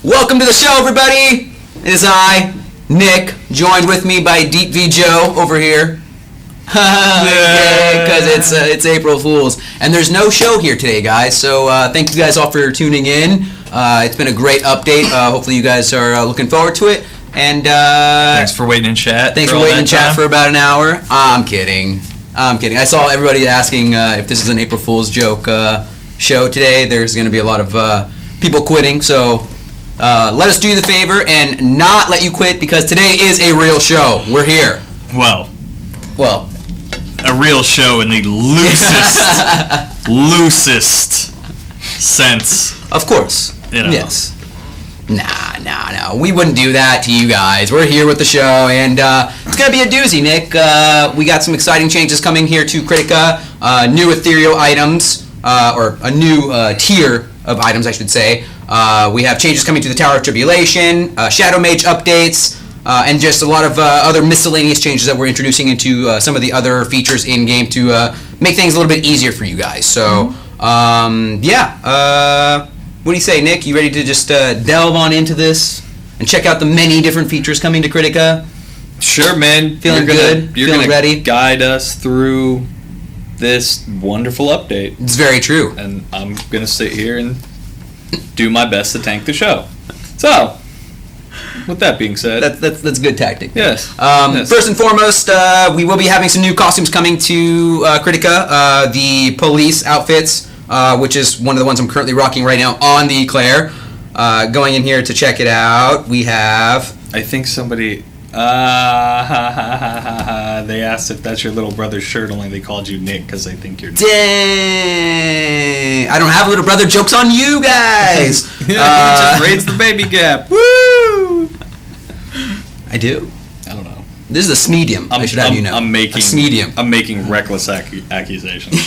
Welcome to the show, everybody. It is I, Nick, joined with me by Deep V Joe over here. Because it's April Fool's, and there's no show here today, guys. So thank you guys all for tuning in. It's been a great update. Hopefully, you guys are looking forward to it. And thanks for waiting in chat. Thanks for waiting in chat for about an hour. I'm kidding. I saw everybody asking if this is an April Fool's joke show today. There's going to be a lot of people quitting, so let us do the favor and not let you quit, because today is a real show. We're here. Well, a real show in the loosest sense. Of course. You know. Yes. Nah. We wouldn't do that to you guys. We're here with the show, and it's going to be a doozy, Nick. We got some exciting changes coming here to Kritika. New Ethereal items, or a new tier of items, I should say. We have changes coming to the Tower of Tribulation, Shadow Mage updates, and just a lot of other miscellaneous changes that we're introducing into some of the other features in-game to make things a little bit easier for you guys. So, what do you say, Nick? You ready to just delve on into this and check out the many different features coming to Kritika? Sure, man. Feeling good? You're Feeling ready? Guide us through this wonderful update. It's very true. And I'm going to sit here and do my best to tank the show. So, with that being said, that's good tactic. Yes. First and foremost, we will be having some new costumes coming to Kritika. The police outfits, which is one of the ones I'm currently rocking right now on the Eclair. Going in here to check it out, we have... I think somebody... they asked if that's your little brother's shirt, only they called you Nick because they think you're Nick. Dang! I don't have a little brother. Joke's on you guys! Just raise the baby gap. Woo! I do? I don't know. This is a smedium, I should have you know. I'm making... A smedium. I'm making reckless accusations.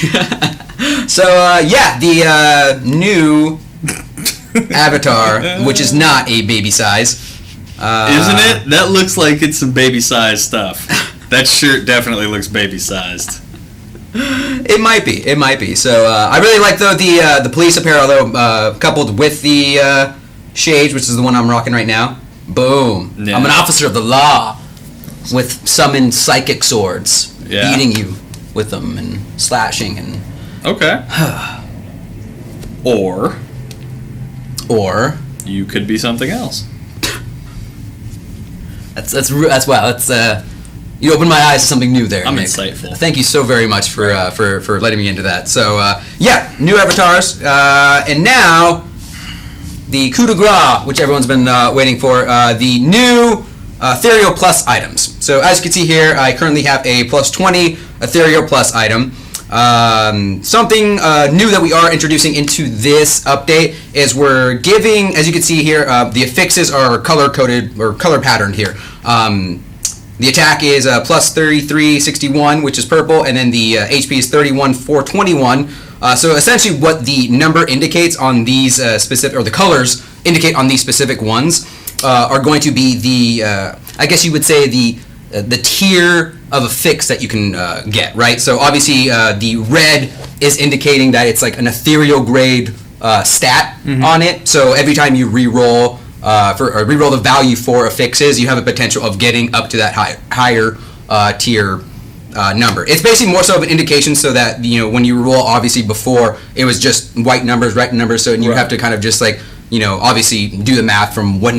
So, the new avatar, which is not a baby size. Isn't it? That looks like it's some baby-sized stuff. That shirt definitely looks baby-sized. It might be. So, I really like, though, the police apparel, though, coupled with the shades, which is the one I'm rocking right now. Boom. Yeah. I'm an officer of the law with summoned psychic swords, beating you with them and slashing and... Okay. Or you could be something else. That's wow. That's you opened my eyes to something new there. I'm Nick. insightful. Thank you so very much for letting me into that. So new avatars, and now the coup de grace, which everyone's been waiting for, the new Ethereal Plus items. So as you can see here, I currently have a plus 20 Ethereal Plus item. Something new that we are introducing into this update is we're giving, as you can see here, the affixes are color-coded or color patterned here. The attack is plus 3361, which is purple, and then the HP is 31421. So essentially what the number indicates on these specific, or the colors indicate on these specific ones, are going to be the, I guess you would say the tier of a fix that you can get, right? So obviously the red is indicating that it's like an ethereal grade stat on it. So every time you re-roll re-roll the value for affixes, you have a potential of getting up to that higher tier number. It's basically more so of an indication so that, you know, when you roll, obviously before it was just white numbers, red numbers, so you have to kind of just like, you know, obviously do the math from what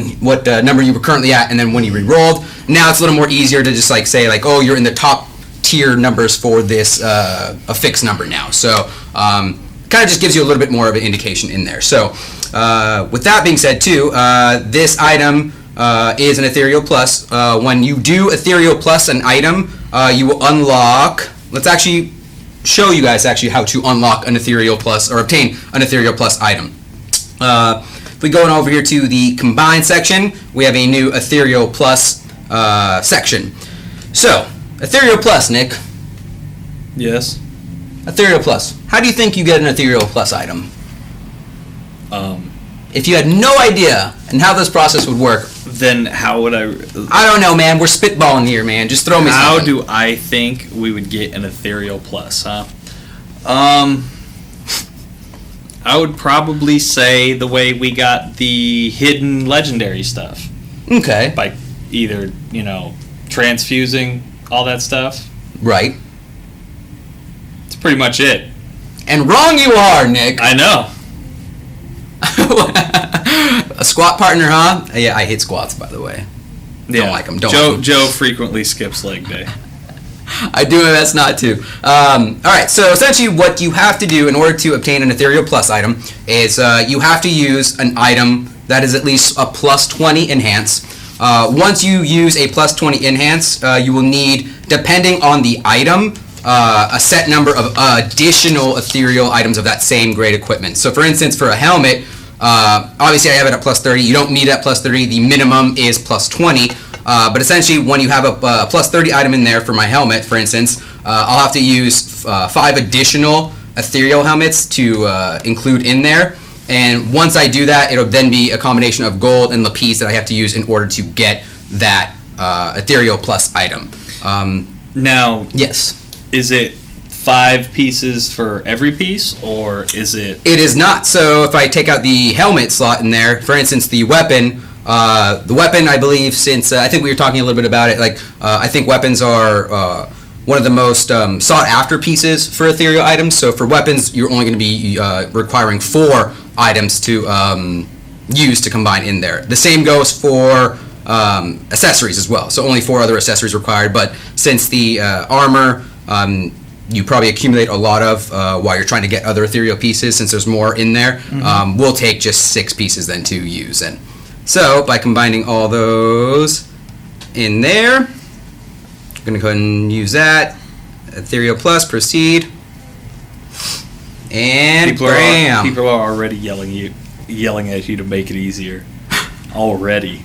number you were currently at and then when you re-rolled. Now it's a little more easier to just like say like, oh, you're in the top tier numbers for this affix number now. So kind of just gives you a little bit more of an indication in there. So with that being said too, this item is an Ethereal Plus. When you do Ethereal Plus an item, you will unlock, let's actually show you guys actually how to unlock an Ethereal Plus or obtain an Ethereal Plus item. If we go on over here to the combined section, we have a new Ethereal Plus section. So, Ethereal Plus, Nick. Yes. Ethereal Plus. How do you think you get an Ethereal Plus item? If you had no idea and how this process would work, then how would I don't know, man. We're spitballing here, man. Just throw me something. How do I think we would get an Ethereal Plus, huh? I would probably say the way we got the hidden legendary stuff. Okay. By either, transfusing all that stuff. Right. That's pretty much it. And wrong you are, Nick. I know. A squat partner, huh? Yeah, I hate squats, by the way. Don't like them. Joe frequently skips leg day. I do my best not to. All right, so essentially what you have to do in order to obtain an Ethereal Plus item is you have to use an item that is at least a plus 20 enhance. Once you use a plus 20 enhance, you will need, depending on the item, a set number of additional ethereal items of that same grade equipment. So for instance, for a helmet, obviously I have it at plus 30. You don't need that plus 30. The minimum is plus 20. But essentially, when you have a plus 30 item in there for my helmet, for instance, I'll have to use 5 additional ethereal helmets to include in there. And once I do that, it'll then be a combination of gold and lapis that I have to use in order to get that ethereal plus item. Now, yes. Is it 5 pieces for every piece, or is it? It is not. So if I take out the helmet slot in there, for instance, the weapon, I believe, since I think we were talking a little bit about it, like I think weapons are one of the most sought after pieces for ethereal items. So for weapons, you're only going to be requiring 4 items to use to combine in there. The same goes for accessories as well. So only 4 other accessories required. But since the armor, you probably accumulate a lot of while you're trying to get other ethereal pieces, since there's more in there, we'll take just 6 pieces then to use. And so by combining all those in there, I'm going to go ahead and use that. Ethereal Plus, proceed. And people bam. People are already yelling at you to make it easier. Already.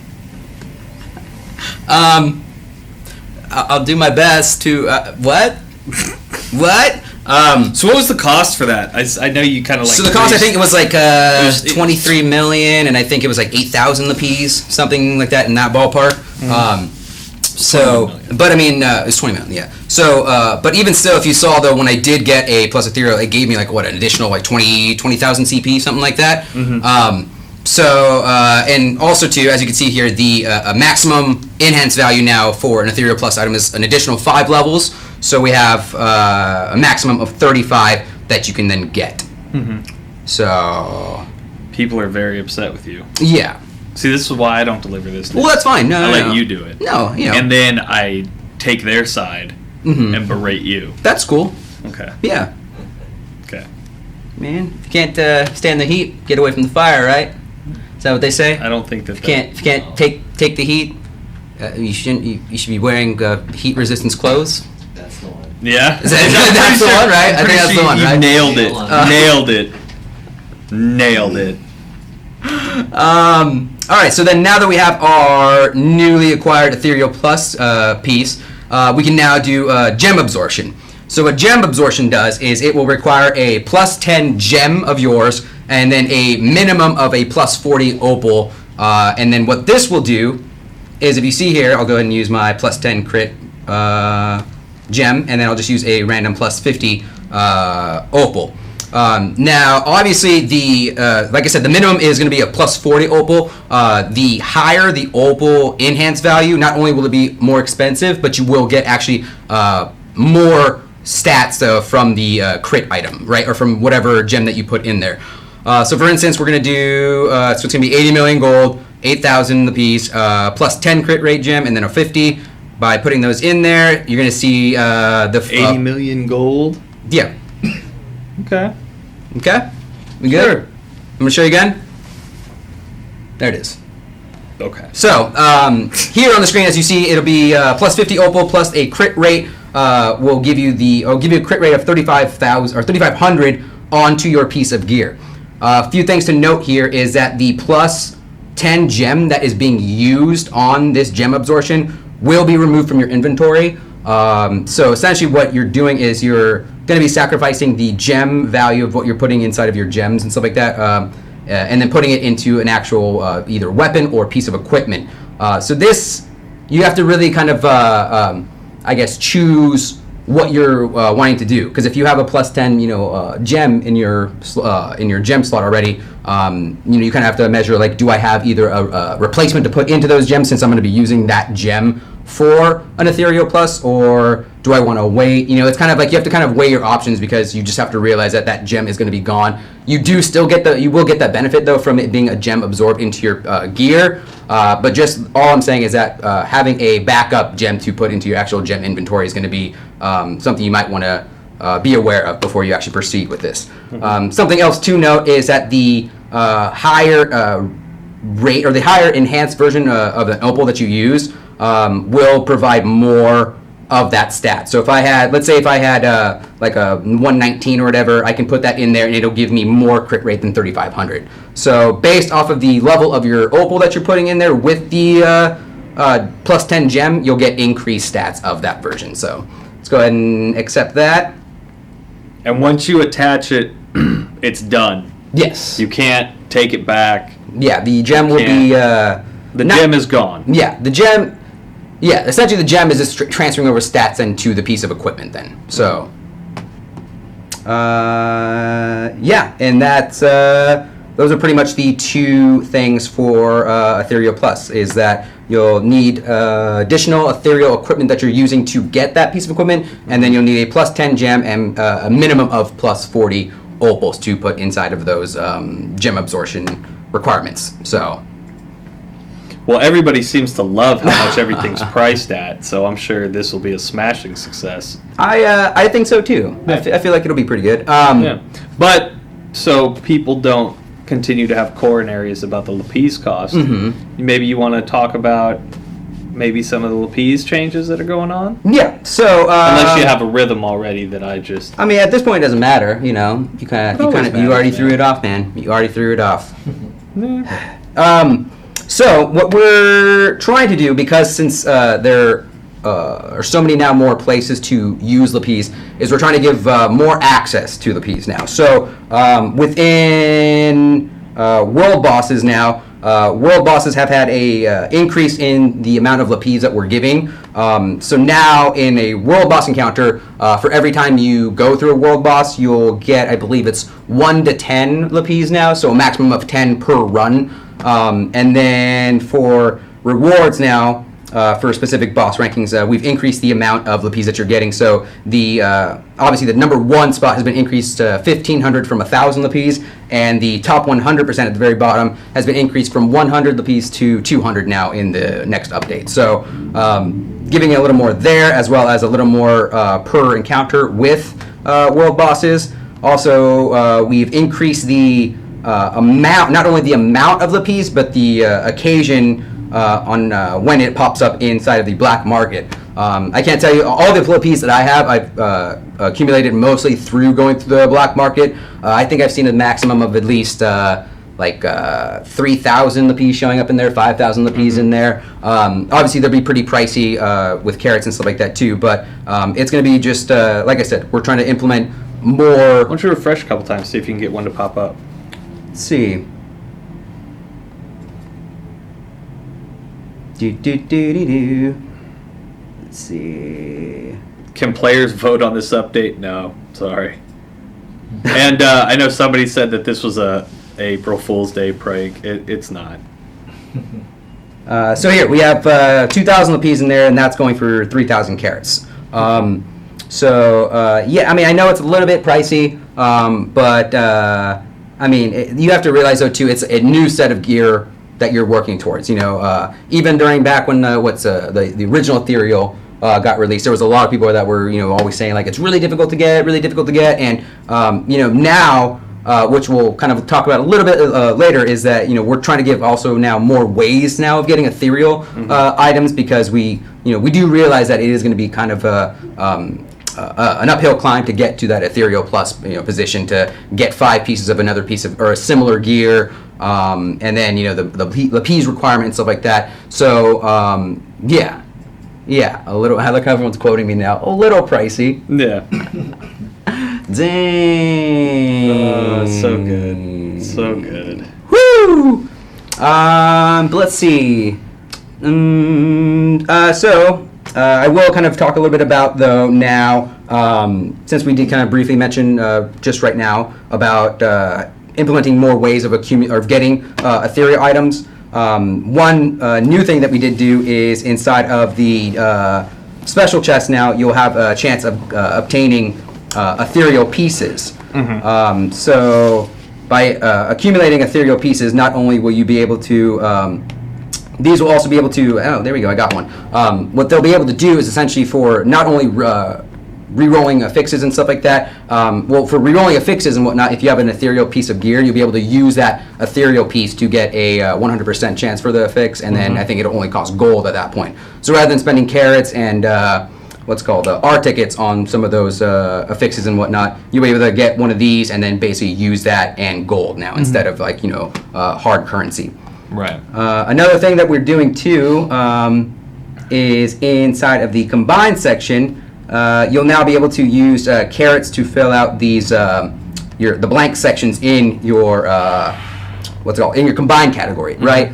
I'll do my best to what? What? So what was the cost for that? I know you kind of like. So the cost, I think it was like 23 million, and I think it was like 8,000 lapis, something like that in that ballpark. But I mean, it was 20 million, yeah. So, but even still, if you saw though, when I did get a plus ethereal, it gave me like what, an additional like 20,000 CP, something like that. And also too, as you can see here, the maximum enhance value now for an ethereal plus item is an additional 5 levels. So we have a maximum of 35 that you can then get. So people are very upset with you. Yeah. See, this is why I don't deliver this. Well, that's fine. No, I let no. you do it. No, you know. And then I take their side and berate you. That's cool. Okay. Yeah. Okay. Man, if you can't stand the heat, get away from the fire, right? Is that what they say? I don't think that. If you can't take the heat, you shouldn't. You should be wearing heat resistance clothes. That's the one. Yeah. That's the one, right? I think that's the one, right? Nailed it. Nailed it. Nailed it. All right. So then, now that we have our newly acquired Ethereal Plus piece, we can now do gem absorption. So what gem absorption does is it will require a plus 10 gem of yours, and then a minimum of a plus 40 opal. And then what this will do is, if you see here, I'll go ahead and use my plus 10 crit gem, and then I'll just use a random plus 50 opal. Now, obviously, like I said, the minimum is going to be a plus 40 opal. The higher the opal enhance value, not only will it be more expensive, but you will get actually more stats from the crit item, right? Or from whatever gem that you put in there. So for instance, we're going to do, so it's going to be 80 million gold, 8,000 apiece, plus 10 crit rate gem, and then a 50. By putting those in there, you're going to see the 80 million gold. Yeah. Okay. Okay. We good? Sure. I'm going to show you again. There it is. Okay. So here on the screen, as you see, it'll be plus 50 opal plus a crit rate. Will give you a crit rate of 35,000 or 3,500 onto your piece of gear. A few things to note here is that the plus 10 gem that is being used on this gem absorption will be removed from your inventory. So essentially what you're doing is you're going to be sacrificing the gem value of what you're putting inside of your gems and stuff like that, and then putting it into an actual either weapon or piece of equipment. So this, you have to really kind of, I guess, choose what you're wanting to do. Because if you have a plus 10, gem in your gem slot already, you kind of have to measure, like, do I have either a replacement to put into those gems since I'm going to be using that gem for an Ethereal Plus, or do I want to wait? It's kind of like you have to kind of weigh your options, because you just have to realize that gem is going to be gone. You will get that benefit though from it being a gem absorbed into your gear. But just all I'm saying is that having a backup gem to put into your actual gem inventory is going to be something you might want to be aware of before you actually proceed with this. Something else to note is that the higher rate, or the higher enhanced version of an opal that you use will provide more of that stat. So let's say if I had like a 119 or whatever, I can put that in there and it'll give me more crit rate than 3,500. So based off of the level of your opal that you're putting in there with the plus 10 gem, you'll get increased stats of that version. So let's go ahead and accept that. And once you attach it, it's done. Yes. You can't take it back. Yeah, the gem will be... the gem is gone. Yeah, the gem... Yeah, essentially the gem is just transferring over stats into the piece of equipment then. So... yeah, and that's... those are pretty much the two things for Ethereal Plus, is that you'll need additional Ethereal equipment that you're using to get that piece of equipment, and then you'll need a plus 10 gem and a minimum of plus 40 opals to put inside of those gem absorption requirements. So, well, everybody seems to love how much everything's priced at, so I'm sure this will be a smashing success. I think so too. I feel like it'll be pretty good. Yeah, but so people don't continue to have coronaries about the Lapis cost. Mm-hmm. Maybe you want to talk about maybe some of the Lapis changes that are going on? Yeah, so... unless you have a rhythm already that I just... I mean, at this point, it doesn't matter, you already threw it off, man. You already threw it off. So, what we're trying to do, because since there are so many now more places to use Lapis, is we're trying to give more access to Lapis now. So, within World Bosses now, World Bosses have had a increase in the amount of Lapis that we're giving. So now in a World Boss encounter, for every time you go through a World Boss, you'll get, I believe it's 1 to 10 Lapis now, so a maximum of 10 per run. And then for rewards now, for specific boss rankings, we've increased the amount of Lapis that you're getting. So the obviously the number 1 spot has been increased to 1,500 from 1,000 Lapis, and the top 100% at the very bottom has been increased from 100 Lapis to 200 now in the next update. So giving it a little more there, as well as a little more per encounter with World Bosses. Also, we've increased the amount, not only the amount of Lapis, but the occasion on when it pops up inside of the black market. I can't tell you all the Lapis that I have. I've accumulated mostly through going through the black market. I think I've seen a maximum of at least 3,000 Lapis showing up in there, 5,000 Lapis in there. Obviously, they'll be pretty pricey with carrots and stuff like that too. But it's going to be just like I said, we're trying to implement more. Why don't you refresh a couple times, see if you can get one to pop up? Let's see. Let's see. Can players vote on this update? No, sorry. And I know somebody said that this was a April Fool's Day prank. It's not. So here we have 2,000 Lapis in there, and that's going for 3,000 carrots. Yeah, I mean, I know it's a little bit pricey, but I mean, you have to realize though too, it's a new set of gear that you're working towards. Even during back when the original Ethereal got released, there was a lot of people that were always saying like it's really difficult to get, and now, which we'll kind of talk about a little bit later, is that we're trying to give also now more ways now of getting Ethereal items, because we do realize that it is going to be kind of an uphill climb to get to that Ethereal Plus position, to get 5 pieces of another piece of or a similar gear, and then the Lapis requirement and stuff like that. So yeah, a little. I like how everyone's quoting me now. A little pricey. Yeah. Dang. Oh, so good. So good. Woo! But let's see. So I will kind of talk a little bit about, though, now, since we did kind of briefly mention just right now about implementing more ways of getting ethereal items. One new thing that we did do is inside of the special chest now, you'll have a chance of obtaining ethereal pieces. So by accumulating ethereal pieces, not only will you be able to these will also be able to, oh, there we go, I got one. What they'll be able to do is essentially for not only re-rolling affixes and stuff like that, well, for re-rolling affixes and whatnot, if you have an ethereal piece of gear, you'll be able to use that ethereal piece to get a 100% chance for the affix, and then I think it'll only cost gold at that point. So rather than spending carrots and what's called R tickets on some of those affixes and whatnot, you'll be able to get one of these and then basically use that and gold now instead of like, hard currency. Right. Another thing that we're doing too is inside of the combined section, you'll now be able to use carrots to fill out these the blank sections in your in your combined category, right?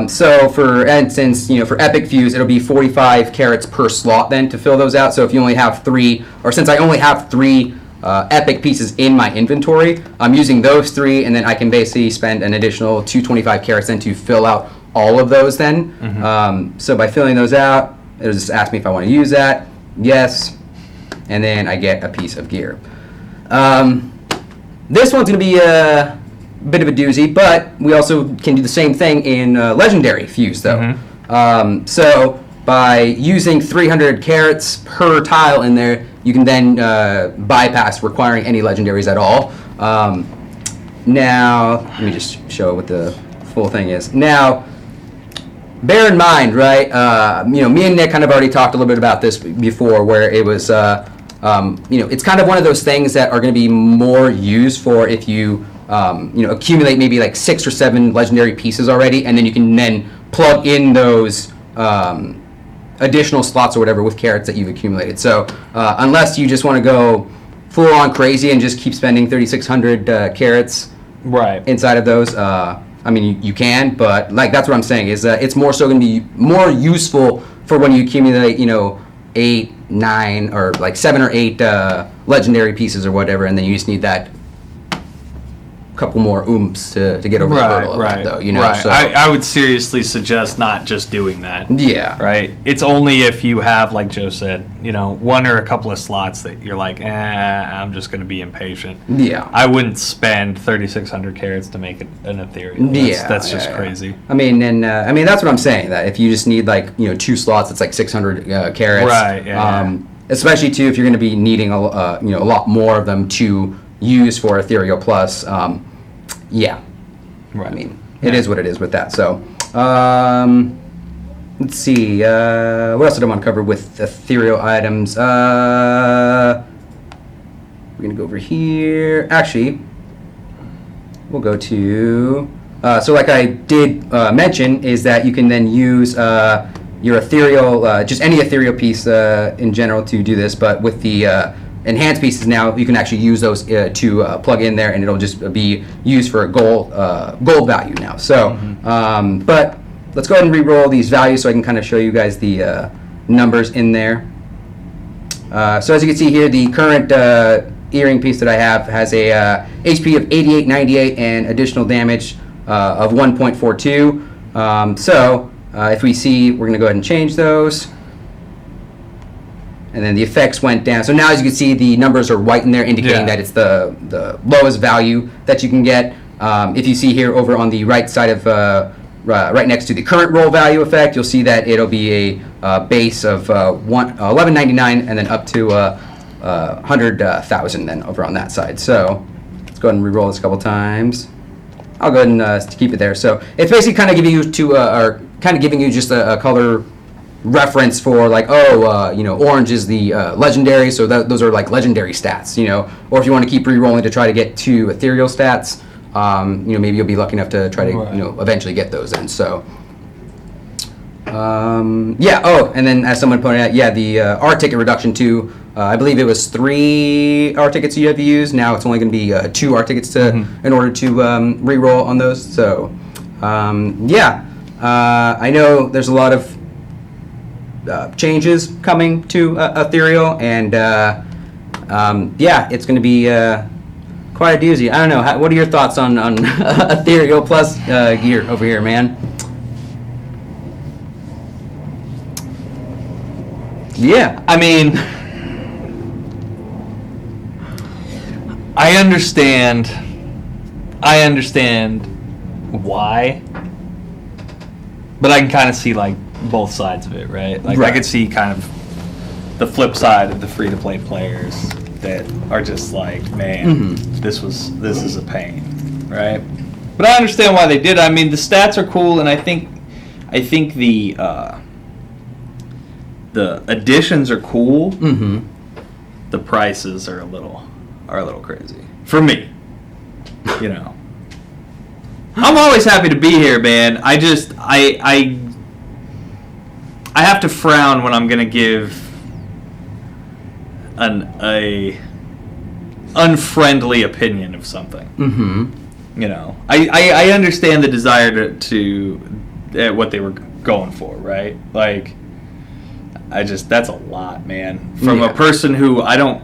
So for instance, for epic fuse, it'll be 45 carrots per slot then to fill those out. So if you only have 3, or since I only have 3 epic pieces in my inventory, I'm using those 3, and then I can basically spend an additional 225 carrots then to fill out all of those then. So by filling those out, it'll just ask me if I want to use that. Yes, and then I get a piece of gear. This one's going to be a bit of a doozy, but we also can do the same thing in legendary fuse though. So by using 300 carrots per tile in there, you can then bypass requiring any legendaries at all. Now, let me just show what the full thing is. Now, bear in mind, right, me and Nick kind of already talked a little bit about this before, where it was, it's kind of one of those things that are going to be more used for if you, accumulate maybe like 6 or 7 legendary pieces already, and then you can then plug in those additional slots or whatever with carrots that you've accumulated. So unless you just want to go full on crazy and just keep spending 3,600 carrots inside of those, you can, but like that's what I'm saying is it's more so going to be more useful for when you accumulate 8, 9, or like 7 or 8 legendary pieces or whatever, and then you just need that couple more oomph to get over the hurdle of that, though, So I would seriously suggest not just doing that. Yeah. Right. It's only if you have, like Joe said, 1 or a couple of slots that you're like, I'm just going to be impatient. Yeah. I wouldn't spend 3,600 carrots to make an ethereal. That's just crazy. That's what I'm saying. That if you just need 2 slots, it's like 600 carrots. Right. Yeah. Especially too if you're going to be needing a lot more of them to use for Ethereal Plus. Right. It is what it is with that. So, let's see. What else did I want to cover with ethereal items? We're gonna go over here. Actually, we'll go to. So, like I did mention, is that you can then use your ethereal, just any ethereal piece in general to do this, but with the enhanced pieces now, you can actually use those to plug in there, and it'll just be used for a gold value now. So, but let's go ahead and re-roll these values so I can kind of show you guys the numbers in there. So as you can see here, the current earring piece that I have has a HP of 8898 and additional damage of 1.42. So if we see, we're going to go ahead and change those. And then the effects went down. So now, as you can see, the numbers are white in there, indicating that it's the lowest value that you can get. If you see here over on the right side of, right next to the current roll value effect, you'll see that it'll be a base of 1199 and then up to 100,000 then over on that side. So let's go ahead and re-roll this a couple times. I'll go ahead and keep it there. So it's basically kind of giving you just a color reference for like, orange is the legendary, so those are like legendary stats, or if you want to keep re-rolling to try to get 2 ethereal stats, maybe you'll be lucky enough to try to eventually get those in. So and then as someone pointed out, the R ticket reduction too, I believe it was 3 R tickets you have to use. Now it's only going to be 2 R tickets in order to re-roll on those. So I know there's a lot of changes coming to Ethereal, and it's going to be quite a doozy. I don't know. What are your thoughts on Ethereal Plus gear over here, man? Yeah. I mean, I understand why, but I can kind of see like both sides of it, right? Like I could see kind of the flip side of the free-to-play players that are just like, man, this is a pain, right? But I understand why they did. I mean, the stats are cool, and I think the additions are cool. The prices are a little crazy for me. You know, I'm always happy to be here, man. I have to frown when I'm gonna give a unfriendly opinion of something. You know, I understand the desire to what they were going for, right? Like, that's a lot, man. From a person who I don't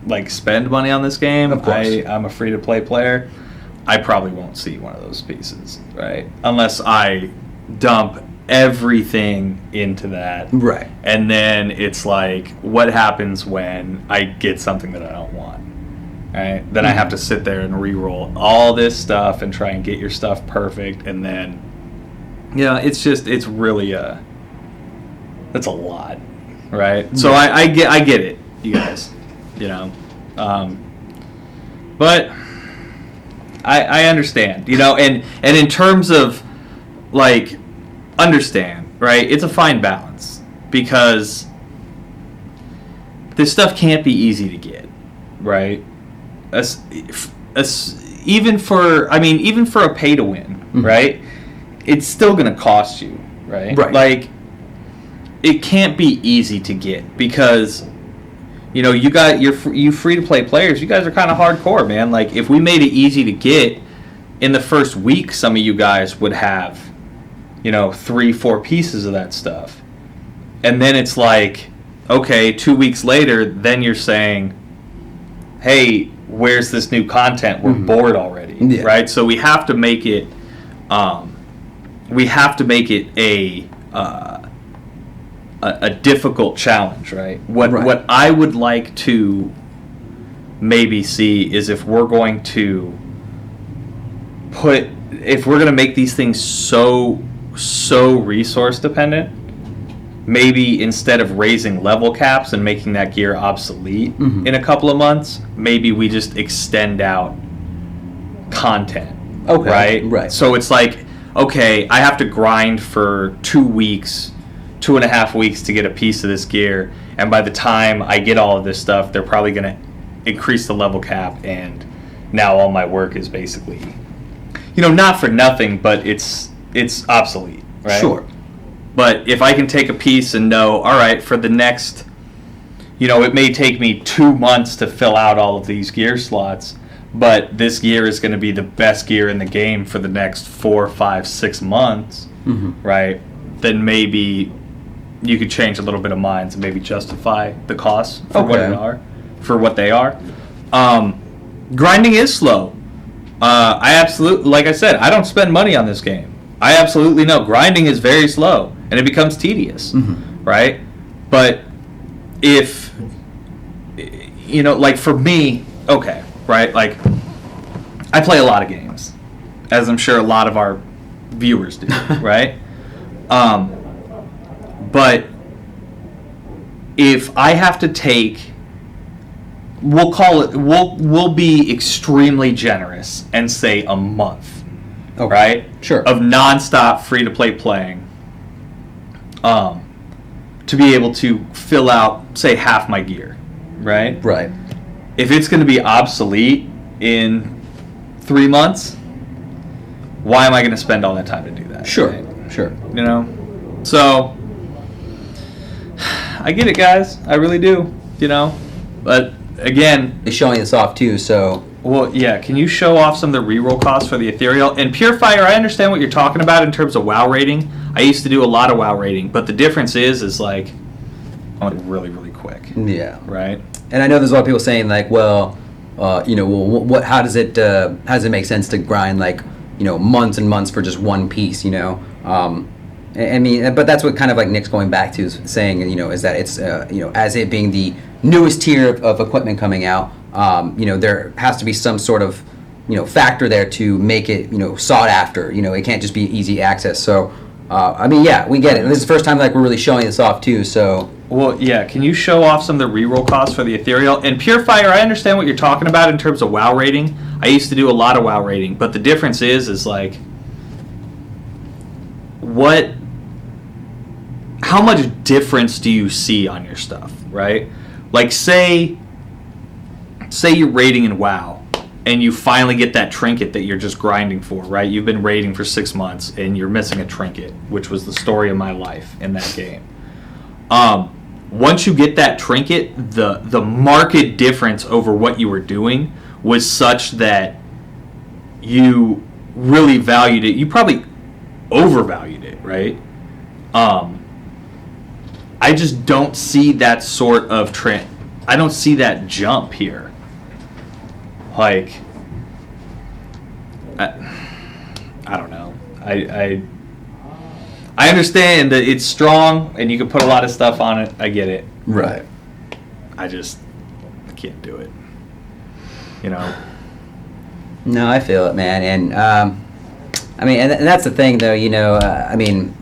like spend money on this game. Of course. I'm a free to play player. I probably won't see one of those pieces, right? Unless I dump everything into that. Right. And then it's like, what happens when I get something that I don't want? Right? Then I have to sit there and re-roll all this stuff and try and get your stuff perfect, and then it's really that's a lot, right? So I get it, you guys, you know, but I understand, you know, and in terms of like understand, right? It's a fine balance, because this stuff can't be easy to get, right? Even for a pay to win, right? It's still going to cost you, right? Right. Like, it can't be easy to get, because, you know, you free to play players, you guys are kind of hardcore, man. Like, if we made it easy to get, in the first week, some of you guys would have, you know, 3-4 pieces of that stuff. And then it's like, okay, 2 weeks later, then you're saying, hey, where's this new content? We're bored already, right? So we have to make it a difficult challenge, right? What I would like to maybe see is if we're going to make these things so resource dependent, maybe instead of raising level caps and making that gear obsolete in a couple of months, maybe we just extend out content. Okay. Right. So it's like, okay, I have to grind for 2 weeks, 2.5 weeks to get a piece of this gear, and by the time I get all of this stuff, they're probably going to increase the level cap, and now all my work is basically, you know, not for nothing, but it's obsolete, right? Sure. But if I can take a piece and know, all right, for the next, you know, it may take me 2 months to fill out all of these gear slots, but this gear is going to be the best gear in the game for the next 4, 5, 6 months, right? Then maybe you could change a little bit of minds and maybe justify the costs for what they are. Grinding is slow. I absolutely, like I said, I don't spend money on this game. I absolutely know grinding is very slow, and it becomes tedious, right? But if, you know, like for me, okay, right? Like, I play a lot of games, as I'm sure a lot of our viewers do, right? But if I have to take, we'll be extremely generous and say a month. Okay. Right? Sure. Of nonstop free-to-play playing, to be able to fill out, say, half my gear, right? Right. If it's going to be obsolete in 3 months, why am I going to spend all that time to do that? Sure. Right? Sure. You know? So, I get it, guys. I really do, you know? But, again... They're showing this off, too, so... Well, yeah. Can you show off some of the reroll costs for the Ethereal? And Purifier, I understand what you're talking about in terms of WoW rating. I used to do a lot of WoW rating, but the difference is like, I want it really, really quick. Yeah. Right? And I know there's a lot of people saying like, well, what? How does it make sense to grind like, months and months for just one piece? I mean, but that's what kind of like Nick's going back to is saying, is that it's as it being the newest tier of equipment coming out, there has to be some sort of factor there to make it sought after. It can't just be easy access. So I mean, yeah, we get it. This is the first time like we're really showing this off too. So. Well, yeah. Can you show off some of the reroll costs for the Ethereal? And Purifier, I understand what you're talking about in terms of WoW rating. I used to do a lot of WoW rating, but the difference is like, how much difference do you see on your stuff, right? Like, say you're raiding in WoW, and you finally get that trinket that you're just grinding for, right? You've been raiding for 6 months, and you're missing a trinket, which was the story of my life in that game. Once you get that trinket, the market difference over what you were doing was such that you really valued it. You probably overvalued it, right? I just don't see that sort of trend. I don't see that jump here. Like, I don't know. I understand that it's strong and you can put a lot of stuff on it. I get it. Right. I can't do it. No, I feel it, man, and I mean, and that's the thing, though. I mean.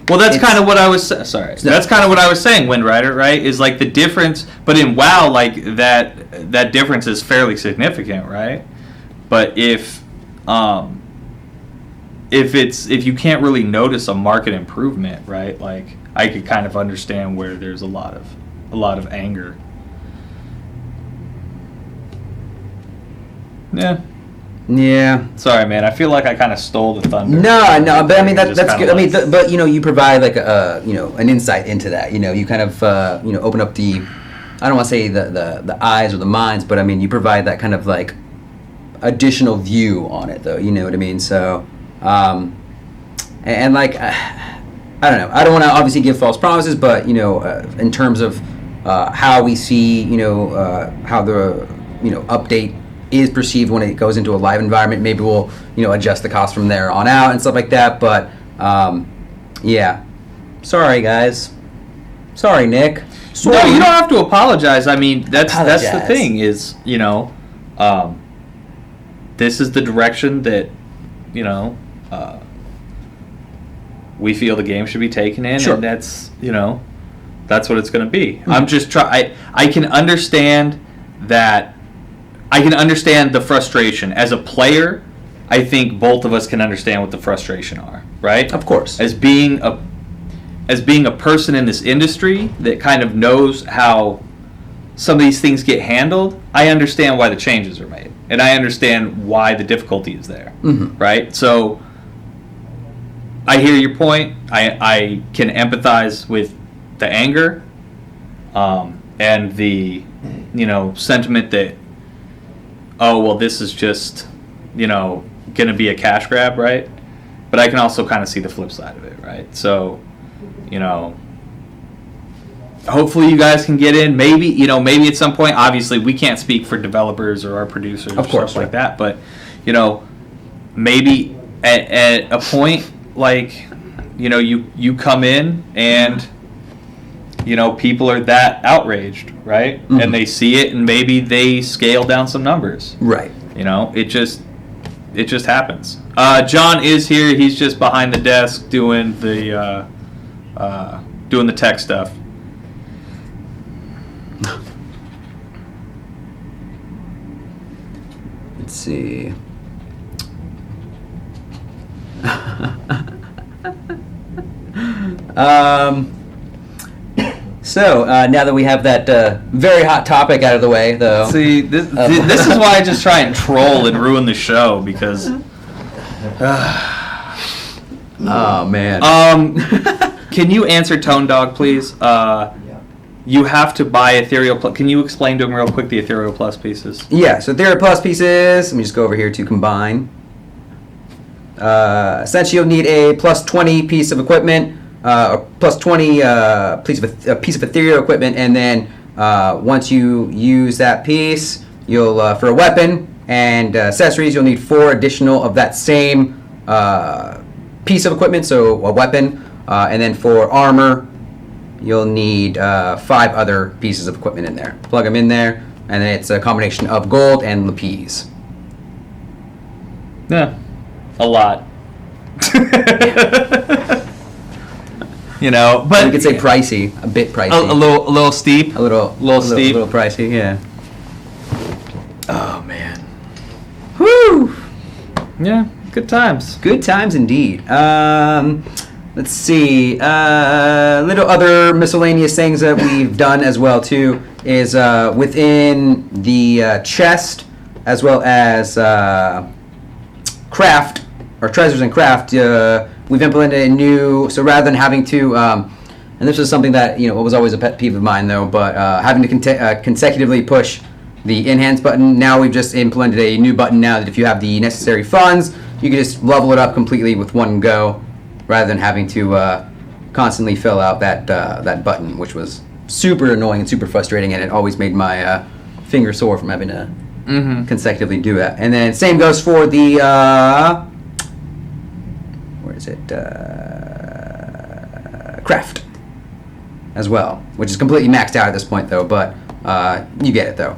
Well, that's kind of what I was. Sorry, that's kind of what I was saying. Wind Rider, right? Is like the difference, but in WoW, like that difference is fairly significant, right? But if you can't really notice a market improvement, right? Like I could kind of understand where there's a lot of anger. Yeah. Yeah. Sorry, man. I feel like I kind of stole the thunder. No, but I mean that's good. I mean, but you provide like an insight into that. You kind of open up the, I don't want to say the eyes or the minds, but I mean you provide that kind of like additional view on it, though. You know what I mean? So, and like I don't know. I don't want to obviously give false promises, but in terms of how we see how the update is perceived when it goes into a live environment, maybe we'll adjust the cost from there on out and stuff like that. But yeah, sorry guys, sorry Nick. Sorry. No, you don't have to apologize. I mean, that's the thing is this is the direction that we feel the game should be taken in, sure. And that's what it's going to be. Mm-hmm. I'm just I can understand that. I can understand the frustration. As a player, I think both of us can understand what the frustration are, right? Of course. As being a person in this industry that kind of knows how some of these things get handled, I understand why the changes are made. And I understand why the difficulty is there, mm-hmm. right? So I hear your point. I can empathize with the anger and the sentiment that, oh, well, this is just, going to be a cash grab, right? But I can also kind of see the flip side of it, right? So, hopefully you guys can get in. Maybe at some point, obviously we can't speak for developers or our producers of course, stuff like that. But, maybe at a point, like, you come in and, people are that outraged, right? Mm-hmm. And they see it, and maybe they scale down some numbers. Right. It just happens. John is here. He's just behind the desk doing the tech stuff. Let's see. So now that we have that very hot topic out of the way, though. See, this is why I just try and troll and ruin the show because. Oh man. Can you answer Tone Dog, please? you have to buy Ethereal Plus. Can you explain to him real quick the Ethereal Plus pieces? Yeah, so Ethereal Plus pieces, let me just go over here to combine. Essentially, you'll need a plus 20 piece of equipment, or plus 20 piece of ethereal equipment, and then once you use that piece, you'll for a weapon and accessories, you'll need 4 additional of that same piece of equipment, so a weapon, and then for armor, you'll need 5 other pieces of equipment in there. Plug them in there, and then it's a combination of gold and lapis. Yeah, a lot. You know, but You could say pricey, a bit pricey. a little steep. A little steep. A little pricey, yeah. Oh man. Whew! Yeah, good times. Good times indeed. Let's see. Little other miscellaneous things that we've done as well too is within the chest as well as craft or treasures and craft. We've implemented a new. So rather than having to, and this is something that was always a pet peeve of mine though, but having to consecutively push the enhance button. Now we've just implemented a new button now that if you have the necessary funds, you can just level it up completely with one go, rather than having to constantly fill out that button, which was super annoying and super frustrating, and it always made my finger sore from having to consecutively do that. And then same goes for the where is it? Craft as well, which is completely maxed out at this point though, but you get it though.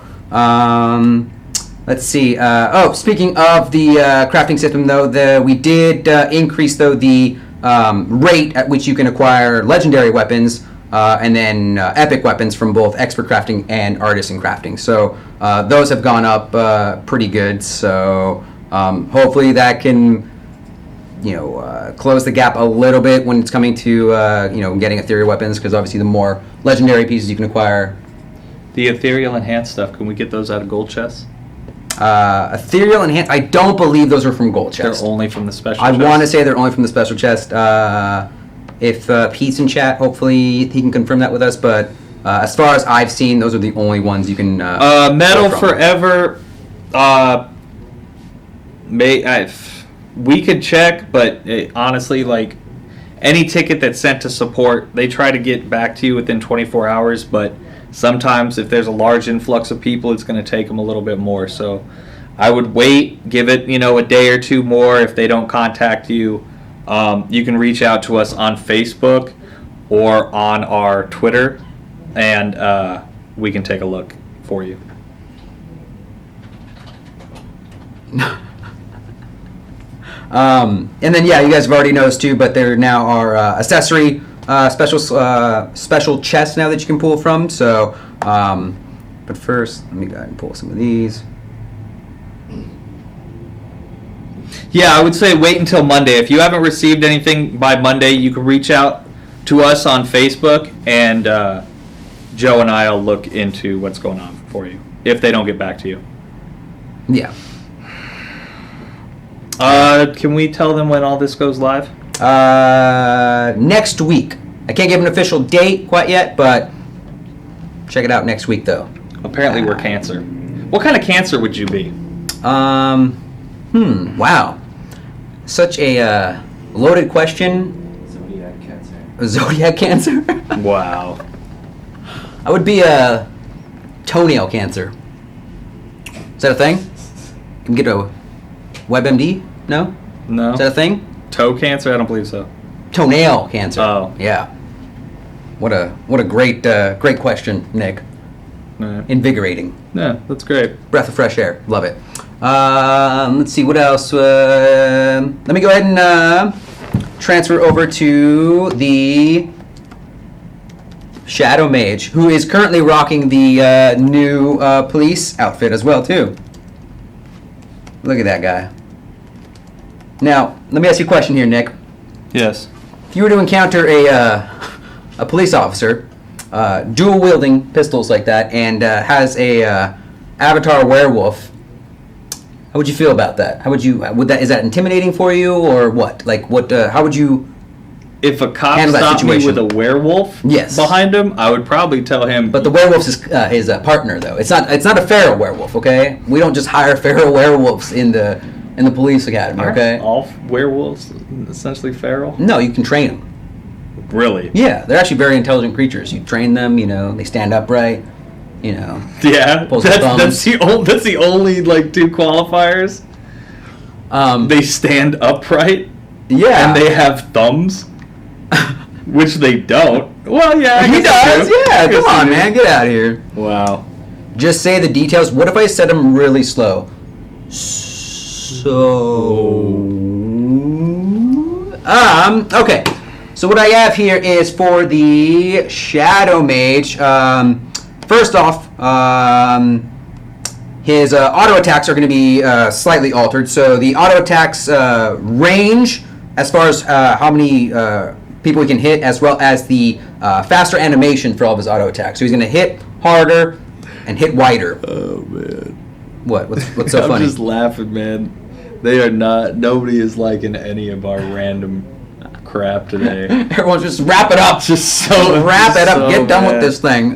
Let's see. Speaking of the crafting system, though, we did increase though the rate at which you can acquire legendary weapons and then epic weapons from both expert crafting and artisan crafting. So those have gone up pretty good. So hopefully that can close the gap a little bit when it's coming to getting ethereal weapons, because obviously the more legendary pieces you can acquire. The ethereal enhanced stuff, can we get those out of gold chests? Ethereal enhanced, I don't believe those are from gold chests. They're only from the special I chest? want to say they're only from the special chest. If Pete's in chat, hopefully he can confirm that with us, but as far as I've seen, those are the only ones you can Metal pull from. Forever, we could check, but honestly, like, any ticket that's sent to support, they try to get back to you within 24 hours, but sometimes if there's a large influx of people, it's going to take them a little bit more. So I would wait, give it, a day or two more. If they don't contact you, you can reach out to us on Facebook or on our Twitter, and we can take a look for you. And then you guys have already noticed too, but there now are accessory special chests now that you can pull from. So, but first, let me go ahead and pull some of these. Yeah, I would say wait until Monday. If you haven't received anything by Monday, you can reach out to us on Facebook, and Joe and I will look into what's going on for you if they don't get back to you. Yeah. Can we tell them when all this goes live? Next week. I can't give an official date quite yet, but check it out next week though. Apparently we're Cancer. What kind of Cancer would you be? Wow. Such a loaded question. Zodiac Cancer? Wow. I would be a toenail cancer. Is that a thing? Can we get a WebMD? No? No. Is that a thing? Toe Cancer? I don't believe so. Toenail cancer. Oh. Yeah. What a great great question, Nick. Right. Invigorating. Yeah, that's great. Breath of fresh air. Love it. Let's see what else. Let me go ahead and transfer over to the Shadow Mage, who is currently rocking the new police outfit as well too. Look at that guy. Now, let me ask you a question here, Nick. Yes. If you were to encounter a police officer, dual wielding pistols like that, and has a avatar werewolf, how would you feel about that? How would you? Is that intimidating for you, or what? Like, what? How would you if a cop handle that stopped me situation. with a werewolf Yes. behind him, I would probably tell him. But the werewolf's his partner, though. It's not a feral werewolf, okay? We don't just hire feral werewolves in the police academy, okay? All werewolves essentially feral? No, you can train them. Really? Yeah, they're actually very intelligent creatures. You train them, they stand upright, Yeah. Pulls their thumbs. That's the only like two qualifiers. They stand upright Yeah. and they have thumbs, which they don't. Well, yeah, I He guess they does, do. I yeah. guess Come they on, do. man. Get out of here. Wow. Just say the details. What if I said them really slow? Okay. So what I have here is for the Shadow Mage. First off, his auto attacks are going to be slightly altered. So the auto attacks range, as far as how many people he can hit, as well as the faster animation for all of his auto attacks. So he's going to hit harder and hit wider. Oh man. What's so I'm funny? just laughing, man. They are not. Nobody is liking any of our random crap today. Everyone just wrap it up. Just so wrap it up. so Get done with bad. this thing.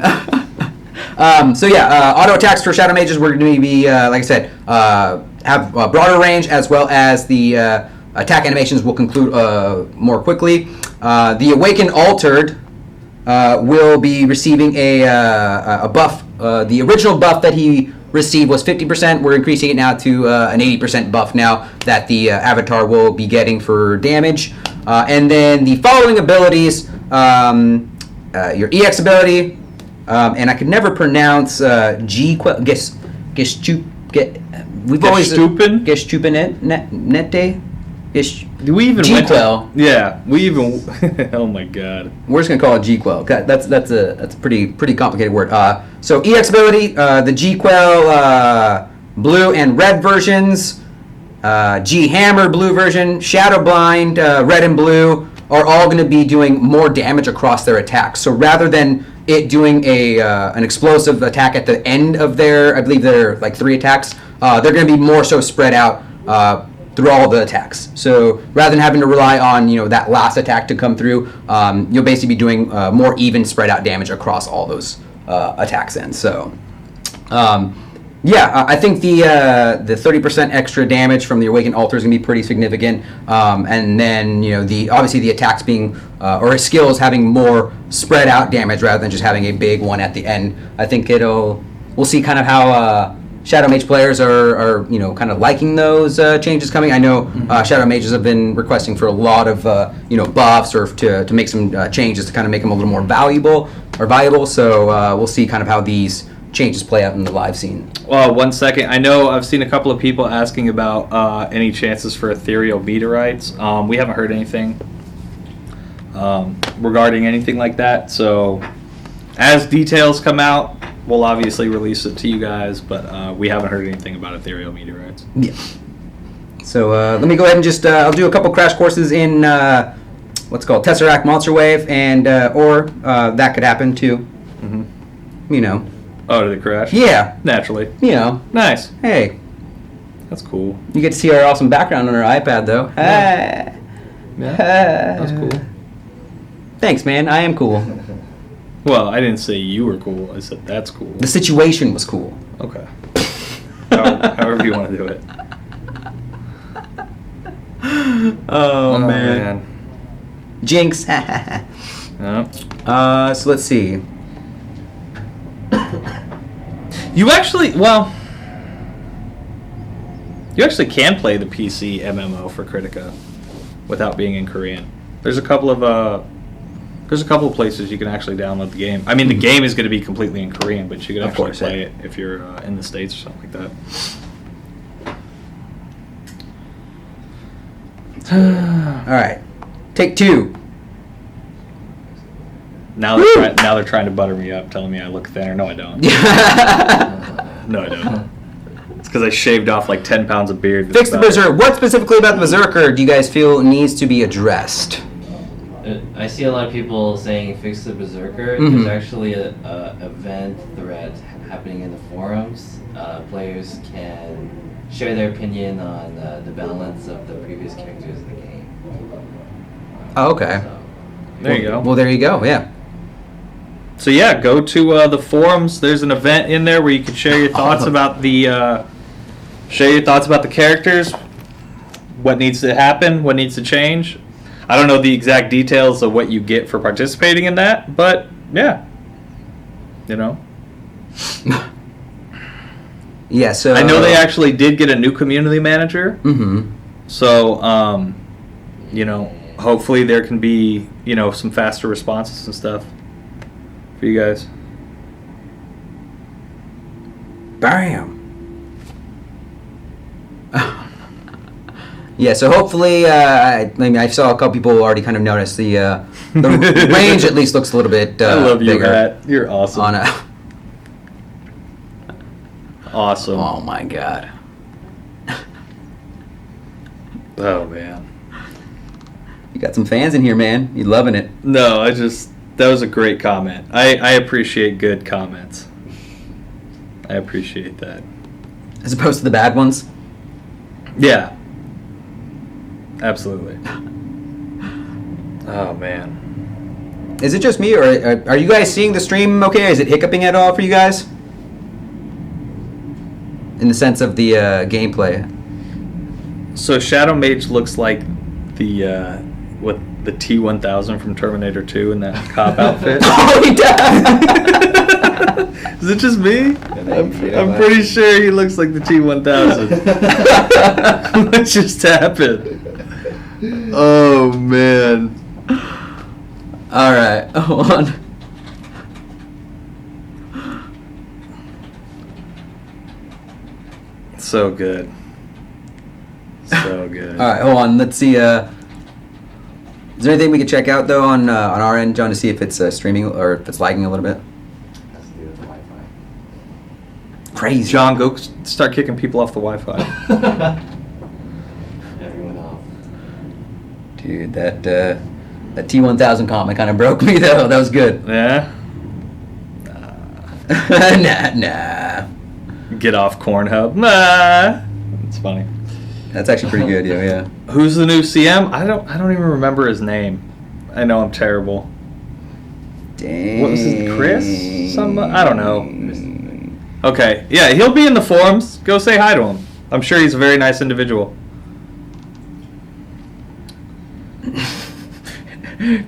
So yeah, auto attacks for Shadow Mages. We're going to be, like I said, have a broader range, as well as the attack animations will conclude more quickly. The Awakened Altered will be receiving a buff. The original buff that he received was 50%. We're increasing it now to an 80% buff now that the avatar will be getting for damage. And then the following abilities, your EX ability, and I could never pronounce we've always Gestupen? Gestupenete. We even went G-Quell. Yeah, we even. Oh my god. We're just gonna call it G-Quell. That's a pretty complicated word. So EX ability, the G-Quell blue and red versions, G Hammer blue version, Shadow Blind red and blue are all going to be doing more damage across their attacks. So rather than it doing an explosive attack at the end of their, I believe they're like 3 attacks, they're going to be more so spread out through all the attacks. So rather than having to rely on that last attack to come through, you'll basically be doing more even spread out damage across all those attacks. Then so. Yeah, I think the 30% extra damage from the Awakened Altar is going to be pretty significant, and then obviously the attacks being or his skills having more spread out damage rather than just having a big one at the end. I think we'll see kind of how Shadow Mage players are kind of liking those changes coming. I know Shadow Mages have been requesting for a lot of buffs or to make some changes to kind of make them a little more valuable. So we'll see kind of how these changes play out in the live scene. Well, 1 second. I know I've seen a couple of people asking about any chances for ethereal meteorites. We haven't heard anything regarding anything like that. So as details come out, we'll obviously release it to you guys, but we haven't heard anything about ethereal meteorites. Yeah. So let me go ahead and just I'll do a couple crash courses in what's called Tesseract Monster Wave, and or that could happen too. Mm-hmm. Oh, did it crash? Yeah. Naturally. Nice. Nice. Hey. That's cool. You get to see our awesome background on our iPad, though. Yeah. That's cool. Thanks, man. I am cool. Well, I didn't say you were cool. I said that's cool. The situation was cool. Okay. However you want to do it. Oh, man. Jinx. Yeah. So let's see. You actually can play the PC MMO for Kritika without being in Korean. There's a couple of places you can actually download the game. I mean, the game is going to be completely in Korean, but you can actually play it if you're in the States or something like that. All right. Take 2. Now they're trying to butter me up, telling me I look thinner. No, I don't. No, I don't. It's because I shaved off like 10 pounds of beard. Fix the Berserker. What specifically about the Berserker do you guys feel needs to be addressed? I see a lot of people saying fix the Berserker. Mhm. There's actually a event thread happening in the forums. Players can share their opinion on the balance of the previous characters in the game. Oh, okay. So, There you go. Well, there you go. Yeah. So yeah, go to the forums. There's an event in there where you can share your thoughts about the characters, what needs to happen, what needs to change. I don't know the exact details of what you get for participating in that, but yeah, you know. Yeah. So I know they actually did get a new community manager. Mm-hmm. So you know, hopefully there can be, you know, some faster responses and stuff for you guys. Bam. Yeah, so hopefully, I mean, I saw a couple people already kind of notice the range at least looks a little bit I love you, bigger. Matt. You're awesome. On a, Awesome. oh my god. Oh man. You got some fans in here, man. You loving it. No, that was a great comment. I appreciate good comments. I appreciate that. As opposed to the bad ones. Yeah. Absolutely. Oh man. Is it just me, or are you guys seeing the stream okay? Is it hiccuping at all for you guys? In the sense of the gameplay. So Shadow Mage looks like the T-1000 from Terminator 2 in that cop outfit. Oh, he does! Is it just me? I'm pretty sure he looks like the T-1000. What just happened? Oh man. All right, hold on. So good. So good. All right, hold on. Let's see. Is there anything we can check out though on our end, John, to see if it's streaming or if it's lagging a little bit? Has to do with the Wi-Fi. Crazy. John, go start kicking people off the Wi-Fi. Everyone off. Dude, that T-1000 comment kind of broke me though. That was good. Yeah? Nah. Get off Cornhub. Nah. It's funny. That's actually pretty good. Yeah. Who's the new CM? I don't even remember his name. I know I'm terrible. Dang. What was his Chris? I don't know. Okay. Yeah, he'll be in the forums. Go say hi to him. I'm sure he's a very nice individual.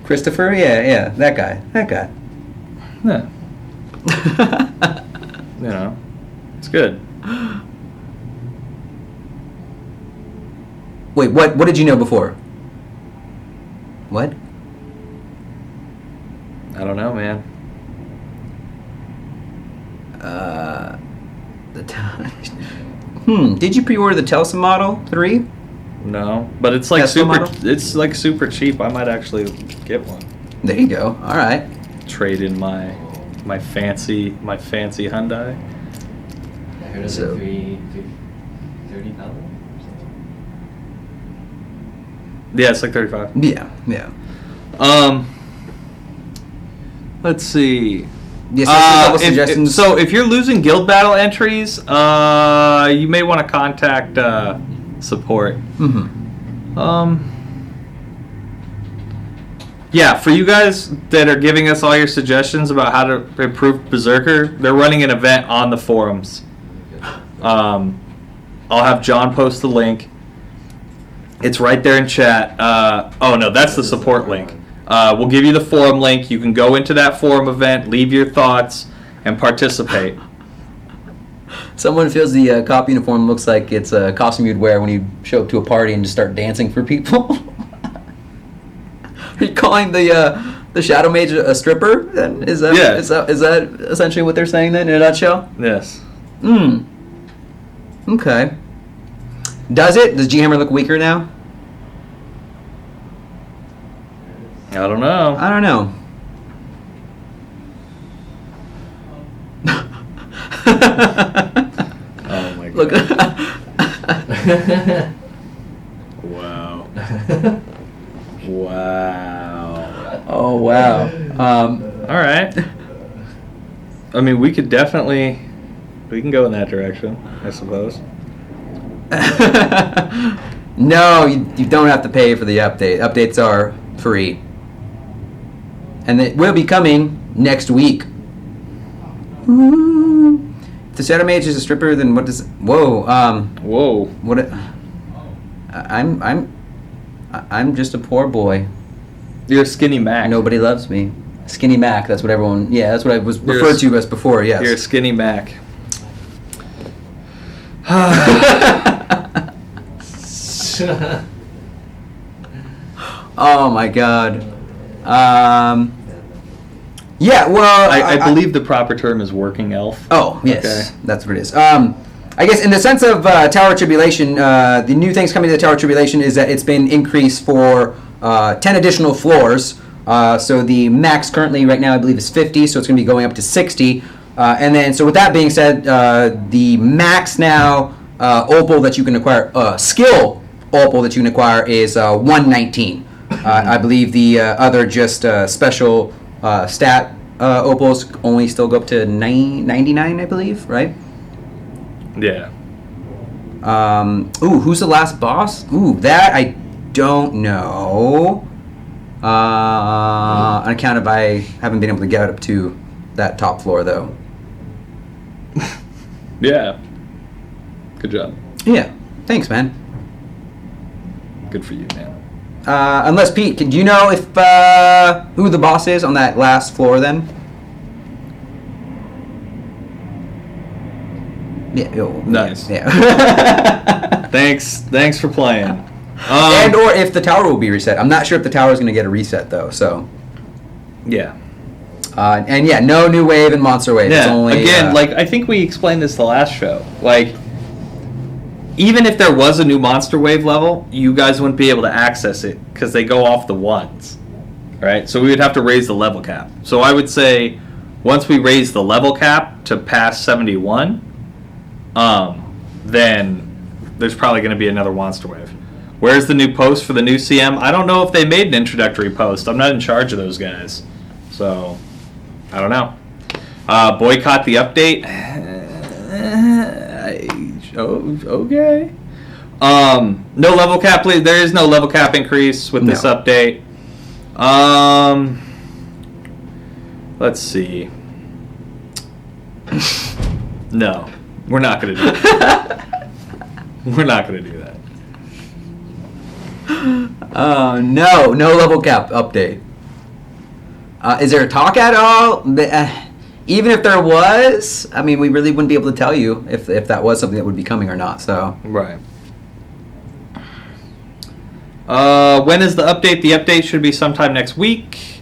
Christopher? Yeah. That guy. Yeah. You know. It's good. Wait, what did you know before? What? I don't know, man. Did you pre-order the Telsa Model 3? No, but it's like Tesla super. model? It's like super cheap. I might actually get one. There you go. All right. Trade in my fancy Hyundai. I heard of So- the 30,000 or something. Yeah, it's like 35. Yeah. Let's see. Yes, a couple suggestions. So if you're losing guild battle entries, you may want to contact support. Mm-hmm. Yeah, for you guys that are giving us all your suggestions about how to improve Berserker, they're running an event on the forums. I'll have John post the link. It's right there in chat. Oh no, that's the support link. We'll give you the forum link. You can go into that forum event, leave your thoughts, and participate. Someone feels the cop uniform looks like it's a costume you'd wear when you show up to a party and just start dancing for people. Are you calling the Shadow Mage a stripper? Then is that Yeah. is that essentially what they're saying then in a nutshell? Yes. Okay. Does G-Hammer look weaker now? I don't know. I don't know. Oh my god. Look. Wow. Wow. Oh wow. All right. I mean, we can go in that direction, I suppose. No, you don't have to pay for the update. Updates are free. and it will be coming next week. Ooh. If the Shadow Mage is a stripper, then what does? Whoa. Whoa. What? I'm just a poor boy. You're a skinny Mac. Nobody loves me. Skinny Mac. That's what everyone. Yeah, that's what I was referred to as before. Yes. You're a skinny Mac. Oh my God. Yeah. Well, I believe the proper term is working elf. Oh yes, Okay. that's what it is. I guess in the sense of Tower of Tribulation, the new things coming to the Tower of Tribulation is that it's been increased for 10 additional floors. So the max currently right now I believe is 50, so it's going to be going up to 60. And then, so with that being said, the max now opal that you can acquire, skill opal that you can acquire is 119. I believe the other just special stat opals only still go up to 99, I believe, right? Yeah. Who's the last boss? That I don't know. On account of I haven't been able to get up to that top floor though. Yeah. Good job. Yeah. Thanks, man. Good for you, man. Unless Pete, do you know if who the boss is on that last floor then? Yeah. Nice. Yeah. Thanks for playing. And or if the tower will be reset. I'm not sure if the tower is going to get a reset though. So. Yeah. And yeah, no new wave and monster wave. Yeah. It's only, Again, like I think we explained this the last show. Like, even if there was a new monster wave level, you guys wouldn't be able to access it because they go off the ones, right? So we would have to raise the level cap. So I would say, once we raise the level cap to past 71, then there's probably going to be another monster wave. Where's the new post for the new CM? I don't know if they made an introductory post. I'm not in charge of those guys, so I don't know. Boycott the update. Okay. No level cap. There is no level cap increase with this update. Let's see. No, we're not going to do that. We're not going to do that. No level cap update. Is there a talk at all? Even if there was, I mean, we really wouldn't be able to tell you if that was something that would be coming or not. So Right. When is the update? The update should be sometime next week.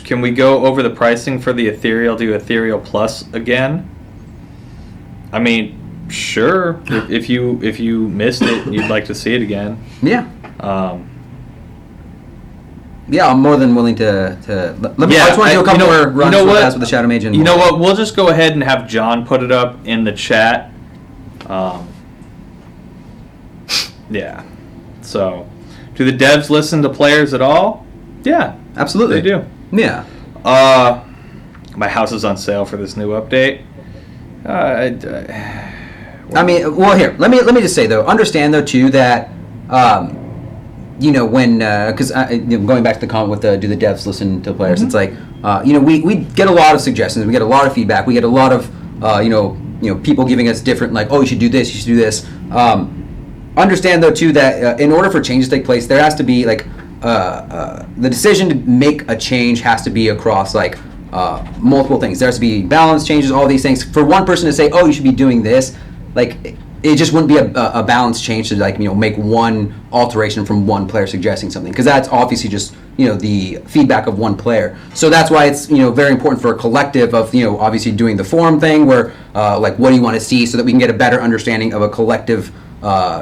Can we go over the pricing for the Ethereal to Ethereal Plus again? I mean, sure. If you missed it and you'd like to see it again. yeah, yeah, I'm more than willing to let me. Yeah, I just want to do a couple more runs you know what? with the Shadow Mage. And You know what? We'll just go ahead and have John put it up in the chat. Yeah. So, do the devs listen to players at all? Yeah, Absolutely, they do. Yeah. My house is on sale for this new update. I mean, well, here, let me just say though. Understand though too that, you know, when because going back to the comment with do the devs listen to players? It's like you know, we get a lot of suggestions, we get a lot of feedback, we get a lot of you know people giving us different like, oh, you should do this, you should do this. Understand though too that in order for changes to take place, there has to be like the decision to make a change has to be across like multiple things. There has to be balance changes, all these things. For one person to say, oh, you should be doing this, like it just wouldn't be a balance change to like, you know, make one alteration from one player suggesting something, because that's obviously just, you know, the feedback of one player. So that's why it's, you know, very important for a collective of, you know, obviously doing the forum thing where like what do you want to see, so that we can get a better understanding of a collective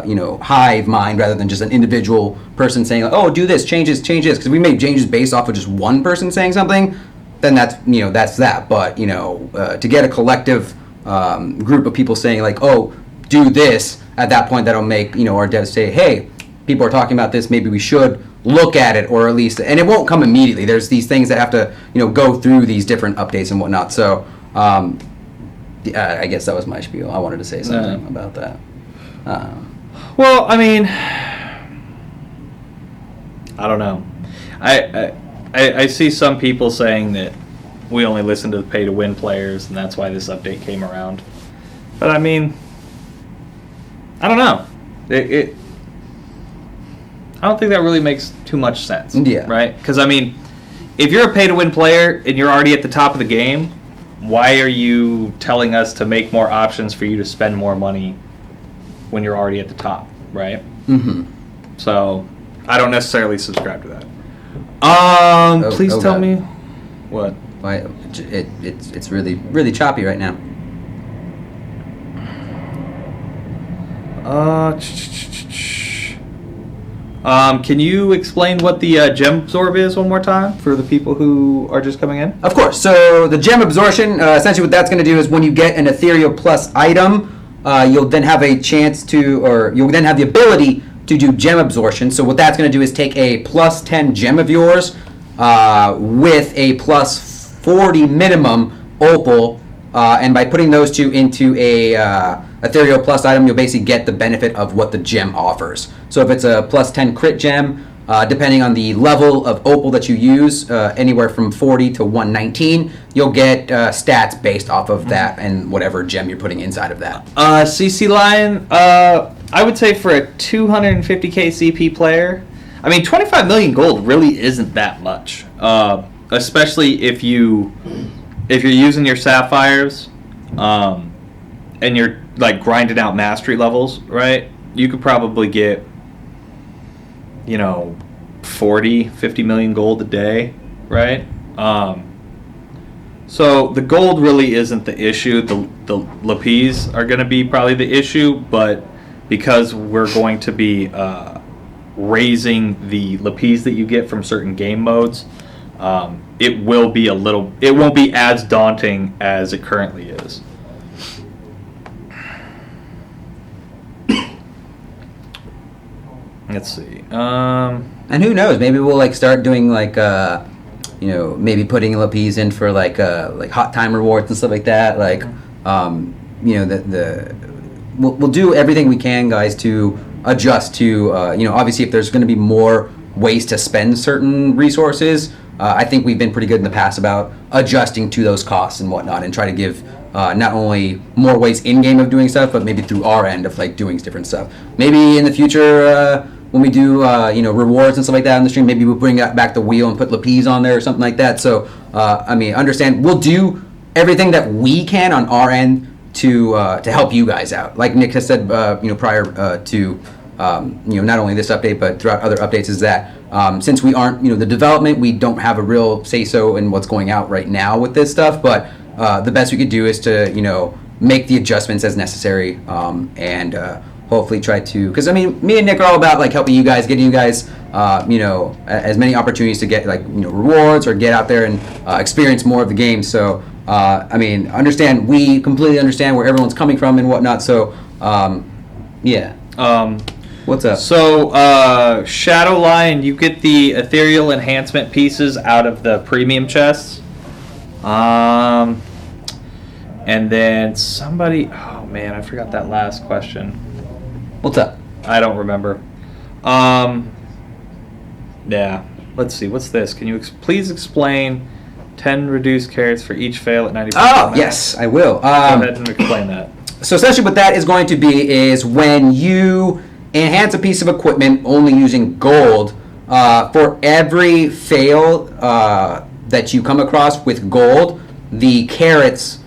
you know, hive mind rather than just an individual person saying like, oh, do this, change this, because if we make changes based off of just one person saying something, then that's, you know, that's that. But, you know, to get a collective group of people saying like, oh, do this, at that point that'll make, you know, our devs say, hey, people are talking about this, maybe we should look at it, or at least, and it won't come immediately. There's these things that have to, you know, go through these different updates and whatnot. So I guess that was my spiel. I wanted to say something about that. Well, I mean, I don't know. I see some people saying that we only listen to the pay-to-win players, and that's why this update came around. But I mean, I don't know. I don't think that really makes too much sense. Yeah. Right? Because, I mean, if you're a pay-to-win player and you're already at the top of the game, why are you telling us to make more options for you to spend more money when you're already at the top, right? Mm-hmm. So, I don't necessarily subscribe to that. Please tell God. me what. Why? It's really, really choppy right now. Can you explain what the gem absorb is one more time for the people who are just coming in? Of course. So the gem absorption, essentially what that's going to do is when you get an Ethereal Plus item, you'll then have a chance to, or you'll then have the ability to do gem absorption. So what that's going to do is take a plus 10 gem of yours with a plus 40 minimum opal, and by putting those two into a Ethereal Plus item, you'll basically get the benefit of what the gem offers. So if it's a plus 10 crit gem, depending on the level of opal that you use, anywhere from 40 to 119, you'll get stats based off of that and whatever gem you're putting inside of that. CC Lion, I would say for a 250k CP player, I mean 25 million gold really isn't that much, especially if you're using your sapphires, and you're like grinding out mastery levels, right? You could probably get, 40, 50 million gold a day, right? So the gold really isn't the issue. The lapis are going to be probably the issue, but because we're going to be raising the lapis that you get from certain game modes, it won't be as daunting as it currently is. Let's see. And who knows? Maybe we'll start doing maybe putting lapis in for like hot time rewards and stuff like that. We'll do everything we can, guys, to adjust to obviously if there's going to be more ways to spend certain resources. I think we've been pretty good in the past about adjusting to those costs and whatnot, and try to give not only more ways in game of doing stuff, but maybe through our end of doing different stuff. Maybe in the future, when we do rewards and stuff like that on the stream, maybe we'll bring back the wheel and put lapis on there or something like that. So understand, we'll do everything that we can on our end to help you guys out. Like Nick has said, prior to not only this update but throughout other updates, is that since we aren't the development, we don't have a real say so in what's going out right now with this stuff. But the best we could do is to make the adjustments as necessary, and hopefully try to, because me and Nick are all about helping you guys, getting you guys as many opportunities to get rewards or get out there and experience more of the game. So we completely understand where everyone's coming from and whatnot. So yeah. What's up? So, Shadow Lion, you get the ethereal enhancement pieces out of the premium chests. And then somebody, oh man, I forgot that last question. What's up? I don't remember. Yeah, let's see, what's this? Can you please explain 10 reduced carrots for each fail at 90%? Oh, yes, I will. Go ahead and explain that. So essentially what that is going to be is when you enhance a piece of equipment only using gold, for every fail that you come across with gold, the carrot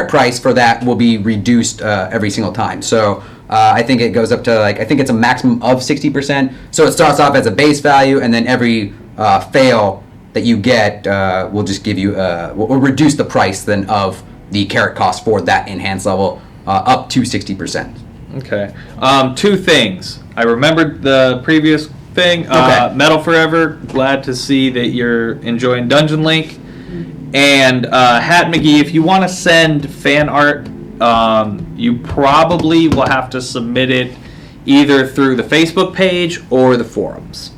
price for that will be reduced every single time. So I think it goes up to I think it's a maximum of 60%. So it starts off as a base value, and then every fail that you get will just give you will reduce the price then of the carrot cost for that enhanced level up to 60%. Okay. Two things. I remembered the previous thing. Okay. Metal Forever, glad to see that you're enjoying Dungeon Link. And Hat McGee, if you want to send fan art, you probably will have to submit it either through the Facebook page or the forums.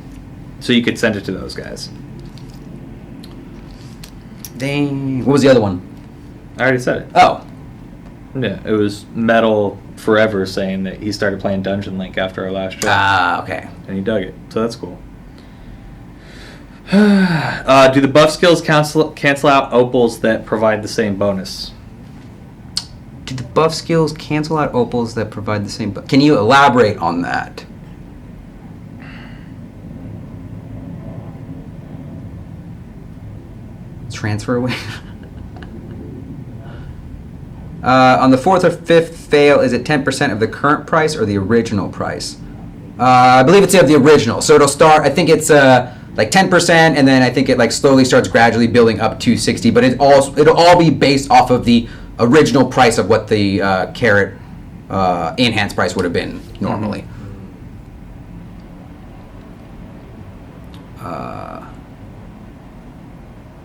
So you could send it to those guys. Dang. What was the other one? I already said it. Oh. Yeah, it was Metal Forever saying that he started playing Dungeon Link after our last show. Ah, okay. And he dug it, so that's cool. Do the buff skills cancel out opals that provide the same bonus? Do the buff skills cancel out opals that provide the same... Can you elaborate on that? Transfer away? On the 4th or 5th fail, is it 10% of the current price or the original price? I believe it's of the original. So it'll start, I think it's like 10%, and then I think it like slowly starts gradually building up to 60, but it'll all be based off of the original price of what the carrot enhanced price would have been normally.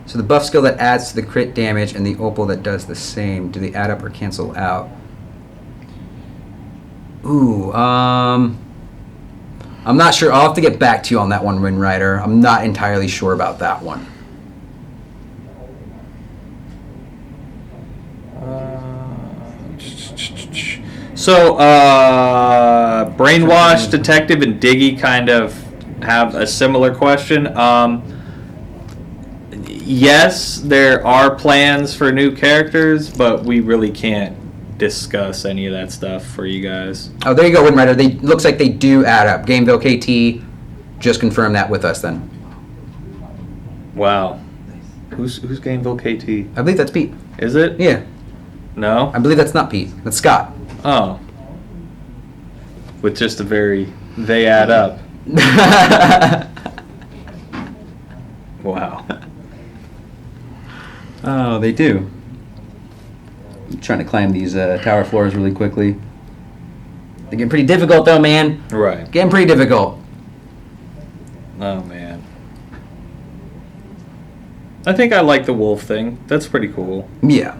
So the buff skill that adds to the crit damage and the opal that does the same, do they add up or cancel out? Ooh, I'm not sure. I'll have to get back to you on that one, Rinrider. I'm not entirely sure about that one. So, Brainwash, Detective, and Diggy kind of have a similar question. Yes, there are plans for new characters, but we really can't discuss any of that stuff for you guys. Oh, there you go, Rinrider. They looks like they do add up. Gameville KT just confirmed that with us then. Wow. Who's Gameville KT? I believe that's Pete. Is it? Yeah. No? I believe that's not Pete. That's Scott. Oh. With just a very, they add up. Wow. Oh, they do. I'm trying to climb these tower floors really quickly. They're getting pretty difficult though, man. Right. Getting pretty difficult. Oh, man. I think I like the wolf thing. That's pretty cool. Yeah.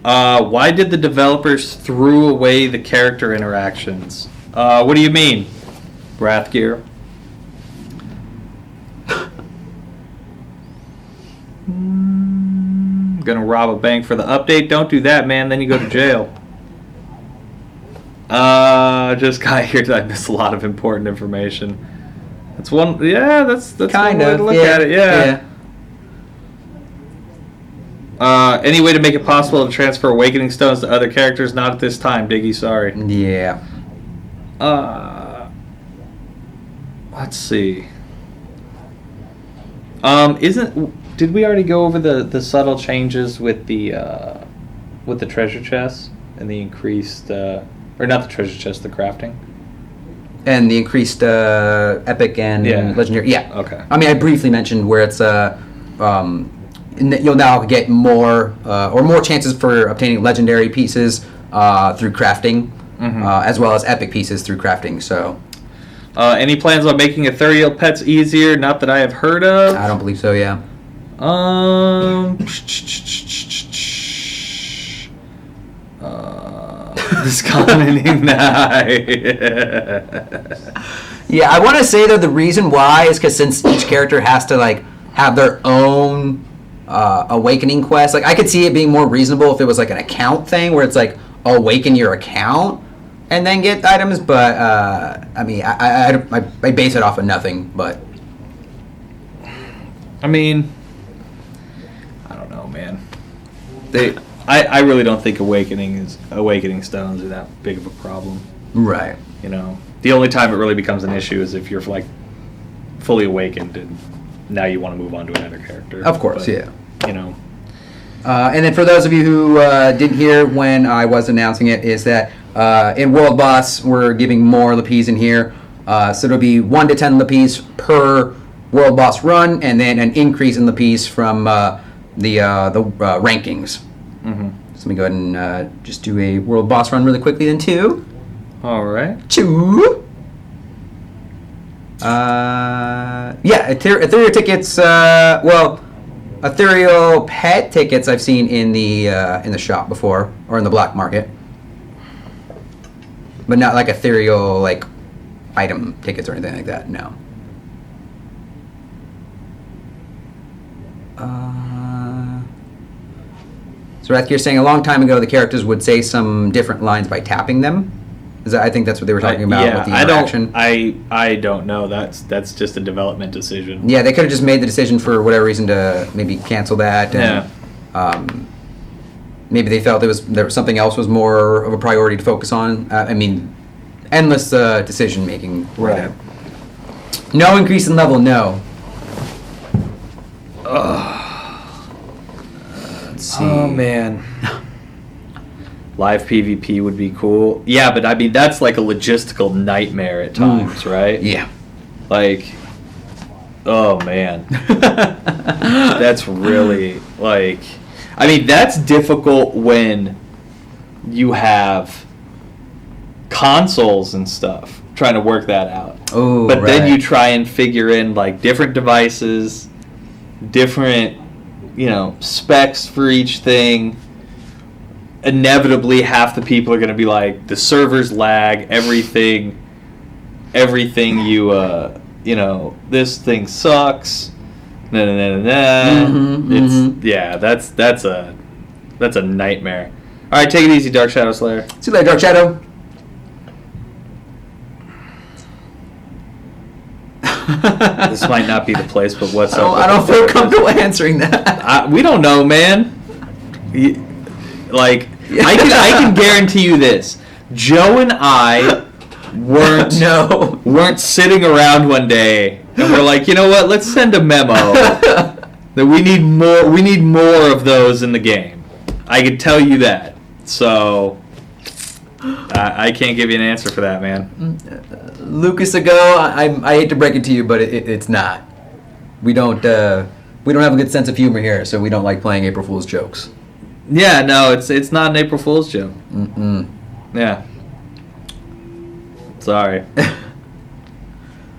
Why did the developers throw away the character interactions? What do you mean, Wrathgear? Gonna rob a bank for the update? Don't do that, man. Then you go to jail. Just got here. I missed a lot of important information. That's one. Yeah, that's Kind one way of, to look yeah, at it. Yeah. Any way to make it possible to transfer Awakening Stones to other characters? Not at this time, Diggy. Sorry. Yeah. Let's see. Did we already go over the subtle changes with the treasure chests and the increased or not the treasure chest, the crafting? And the increased epic and legendary. Yeah. Okay. I mean, I briefly mentioned where it's you'll now get more chances for obtaining legendary pieces through crafting, as well as epic pieces through crafting. So. Any plans on making Ethereal pets easier? Not that I have heard of. I don't believe so. Yeah. This commenting night. Yeah, I want to say though the reason why is because since each character has to like have their own awakening quest, like I could see it being more reasonable if it was like an account thing where it's like awaken your account and then get items. But I mean, I base it off of nothing. But I mean, I don't know, man. I really don't think awakening stones are that big of a problem. right. You know, the only time it really becomes an issue is if you're like fully awakened and now you want to move on to another character. Of course, But, yeah. You know. And then for those of you who didn't hear when I was announcing it, is that in World Boss we're giving more Lapis in here. So it'll be 1 to 10 Lapis per World Boss run, and then an increase in Lapis from the rankings. Mm-hmm. So let me go ahead and just do a World Boss run really quickly then too. All right. 2. Ethereal tickets. Ethereal pet tickets I've seen in the shop before, or in the black market, but not like ethereal like item tickets or anything like that. No. So Rathgear's saying a long time ago the characters would say some different lines by tapping them. I think that's what they were talking about with the interaction. I don't know. That's just a development decision. Yeah, they could have just made the decision for whatever reason to maybe cancel that. And, maybe they felt there was something else was more of a priority to focus on. I mean, endless decision making. Right. No increase in level. No. Let's see. Oh man. Live PvP would be cool. Yeah, but I mean that's like a logistical nightmare at times, right? Yeah. Like, oh man. That's really like, I mean that's difficult when you have consoles and stuff trying to work that out. Oh, but then right. you try and figure in like different devices, different, specs for each thing. Inevitably half the people are going to be like the servers lag, everything you this thing sucks. Yeah, that's a nightmare. All right, take it easy, Dark Shadow Slayer. See you later, Dark Shadow. This might not be the place, but what's up? I don't feel comfortable answering that. We don't know, man. I can guarantee you this: Joe and I weren't sitting around one day and we're like, you know what? Let's send a memo that we need more. We need more of those in the game. I can tell you that. So I can't give you an answer for that, man. Lucas ago, I hate to break it to you, but it's not. We don't have a good sense of humor here, so we don't like playing April Fool's jokes. Yeah, no, it's not an April Fool's joke. Yeah. Sorry.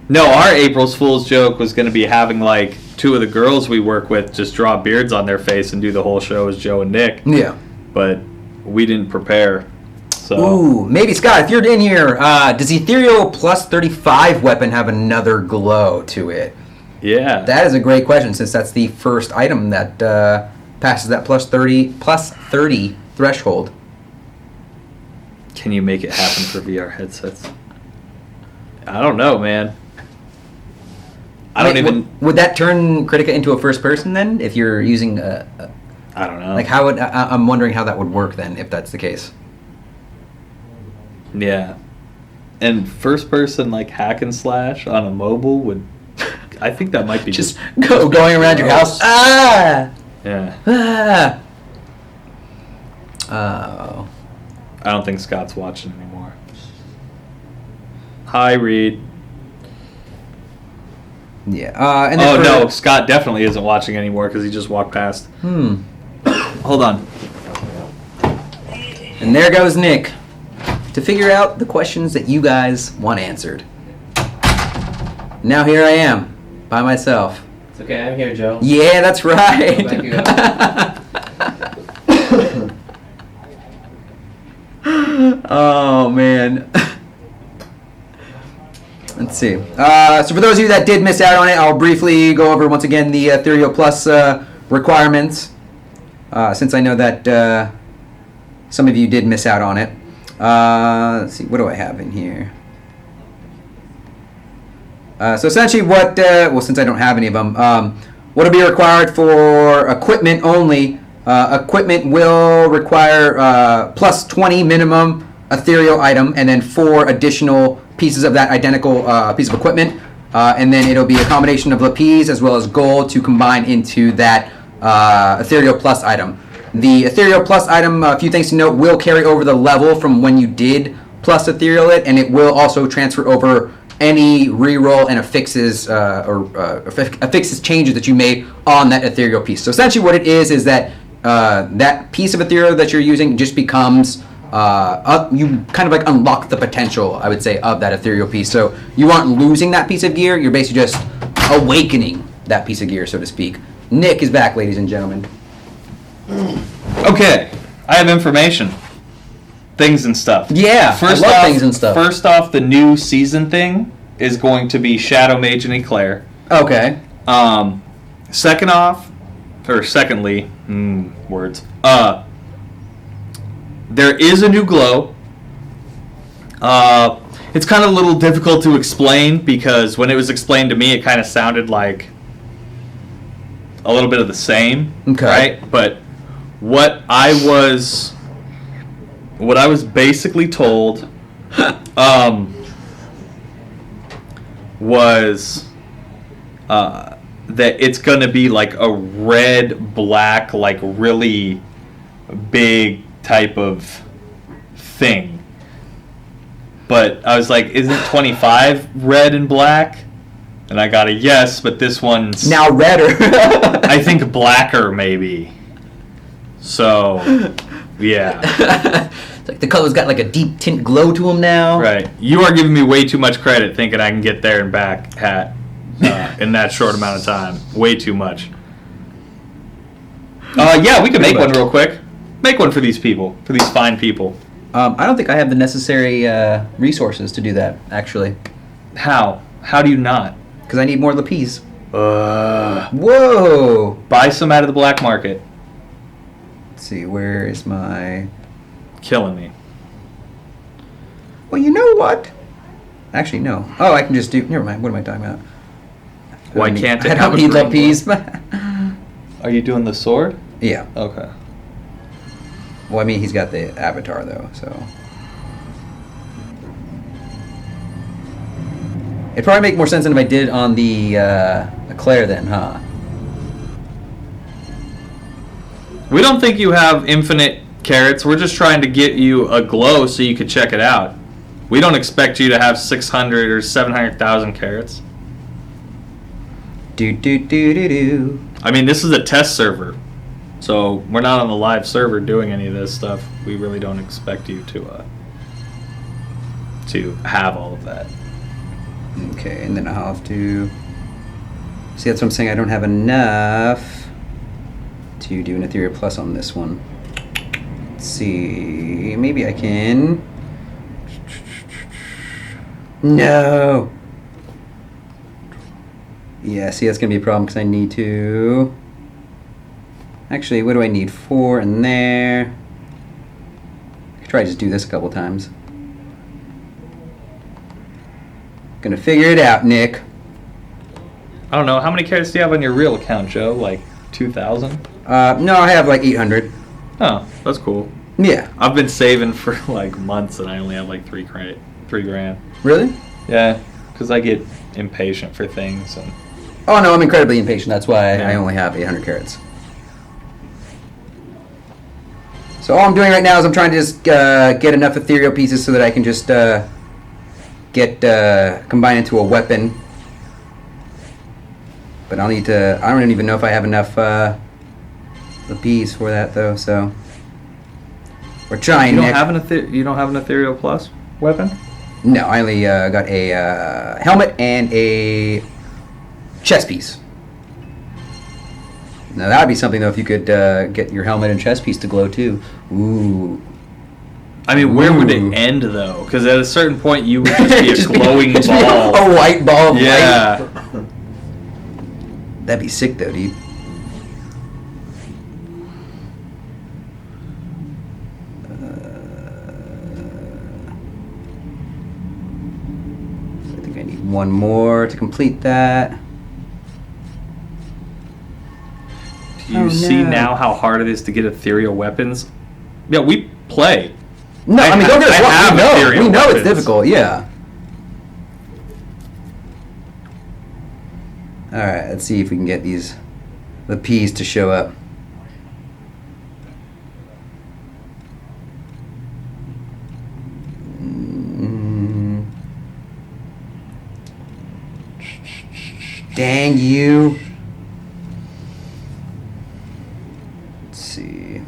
No, our April Fool's joke was going to be having like two of the girls we work with just draw beards on their face and do the whole show as Joe and Nick. Yeah. But we didn't prepare. So. Ooh, maybe Scott, if you're in here, does Ethereal plus 35 weapon have another glow to it? Yeah. That is a great question, since that's the first item that passes that plus 30 threshold. Can you make it happen for VR headsets? I don't know, man. Would that turn Kritika into a first person then? If you're using I don't know. Like how would I'm wondering how that would work then, if that's the case. Yeah. And first person like hack and slash on a mobile would, I think that might be just going around your house. Ah. Yeah. Ah. Oh. I don't think Scott's watching anymore. Hi, Reed. Yeah. And then no, Scott definitely isn't watching anymore because he just walked past. Hold on. And there goes Nick to figure out the questions that you guys want answered. Now here I am by myself. It's okay, I'm here, Joe. Yeah, that's right. Thank you. Oh man. Let's see. So for those of you that did miss out on it, I'll briefly go over once again the Ethereal Plus requirements, since I know that some of you did miss out on it. Let's see, what do I have in here? So essentially what, since I don't have any of them, what will be required for equipment only, equipment will require plus 20 minimum ethereal item and then 4 additional pieces of that identical piece of equipment. And then it'll be a combination of lapis as well as gold to combine into that ethereal plus item. The Ethereal Plus item, a few things to note, will carry over the level from when you did Plus Ethereal it, and it will also transfer over any reroll and affixes affixes changes that you made on that Ethereal piece. So essentially what it is that that piece of Ethereal that you're using just becomes, you kind of like unlock the potential, I would say, of that Ethereal piece. So you aren't losing that piece of gear, you're basically just awakening that piece of gear, so to speak. Nick is back, ladies and gentlemen. Okay, I have information, things and stuff. Yeah, I love things and stuff. First off, the new season thing is going to be Shadow Mage and Eclair. Okay. Secondly, words. There is a new glow. It's kind of a little difficult to explain because when it was explained to me, it kind of sounded like a little bit of the same, Okay. right? But what I was basically told was that it's going to be like a red, black, like really big type of thing. But I was like, isn't 25 red and black? And I got a yes, but this one's Now redder. I think blacker maybe. So, yeah. It's like the color's got like a deep tint glow to them now. Right. You are giving me way too much credit thinking I can get there and back hat in that short amount of time. Way too much. Yeah, we can make one real quick. Make one for these people, for these fine people. I don't think I have the necessary resources to do that, actually. How? How do you not? Because I need more lapis. Buy Whoa! some out of the black market. Let's see, where is my... Killing me. Well, you know what? Actually, no. Oh, I can just do... Never mind, what am I talking about? Why can't it I have don't a need green lapis. Are you doing the sword? Yeah. Okay. Well, I mean, he's got the avatar, though, so... It'd probably make more sense than if I did on the Eclair then, huh? We don't think you have infinite carrots. We're just trying to get you a glow so you could check it out. We don't expect you to have 600 or 700,000 carrots. Do. I mean, this is a test server. So we're not on the live server doing any of this stuff. We really don't expect you to have all of that. Okay, and then I'll have to... See, that's what I'm saying. I don't have enough to do an Ethereal Plus on this one. Let's see. Maybe I can... No! Yeah, see, that's going to be a problem because I need to... Actually, what do I need? 4 in there. I could try to just do this a couple times. Gonna figure it out, Nick. I don't know. How many carrots do you have on your real account, Joe? Like 2,000? No, I have like 800. Oh, that's cool. Yeah. I've been saving for like months and I only have like $3 grand. Really? Yeah, because I get impatient for things. And Oh no, I'm incredibly impatient. That's why Yeah. I only have 800 carats. So all I'm doing right now is I'm trying to just get enough ethereal pieces so that I can just get combine into a weapon. But I'll need to. I don't even know if I have enough lapis for that though. So we're trying. you don't Nick. have an Ethereal Plus weapon? No, I only got a helmet and a chest piece. Now that would be something though if you could get your helmet and chest piece to glow too. Ooh. I mean, where would Ooh. it end though? Because at a certain point, you would just be a Just glowing just be ball. a white ball of light. Yeah. That'd be sick though, dude. I think I need one more to complete that. Do you Oh, see no. now how hard it is to get ethereal weapons? Yeah, we play. No, I mean, don't get us I wrong. have We know, ethereal it's weapons. difficult. Yeah. All right, let's see if we can get the P's to show up. Mm. Dang you. Let's see.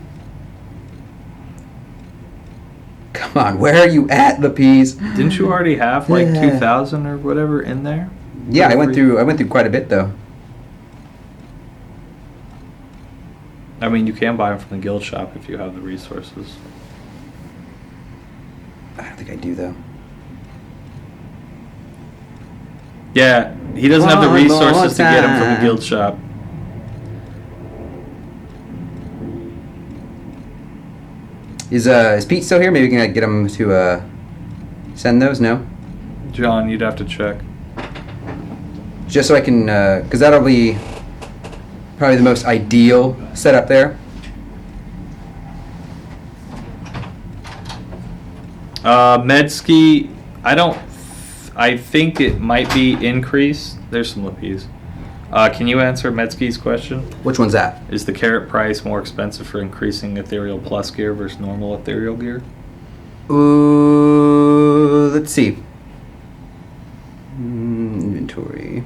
Come on, where are you at, the P's? Didn't you already have like Yeah. 2,000 or whatever in there? Yeah, I went through quite a bit though. I mean, you can buy them from the guild shop if you have the resources. I don't think I do though. Yeah, he doesn't have the One more resources to get them from the time. guild shop. Is Pete still here? Maybe we can get him to send those. No, John, you'd have to check. just so I can, because that'll be probably the most ideal setup there. Medski, I think it might be increased. There's some Lapis. Can you answer Medski's question? Which one's that? Is the carrot price more expensive for increasing Ethereal Plus gear versus normal Ethereal gear? Ooh, let's see. Inventory.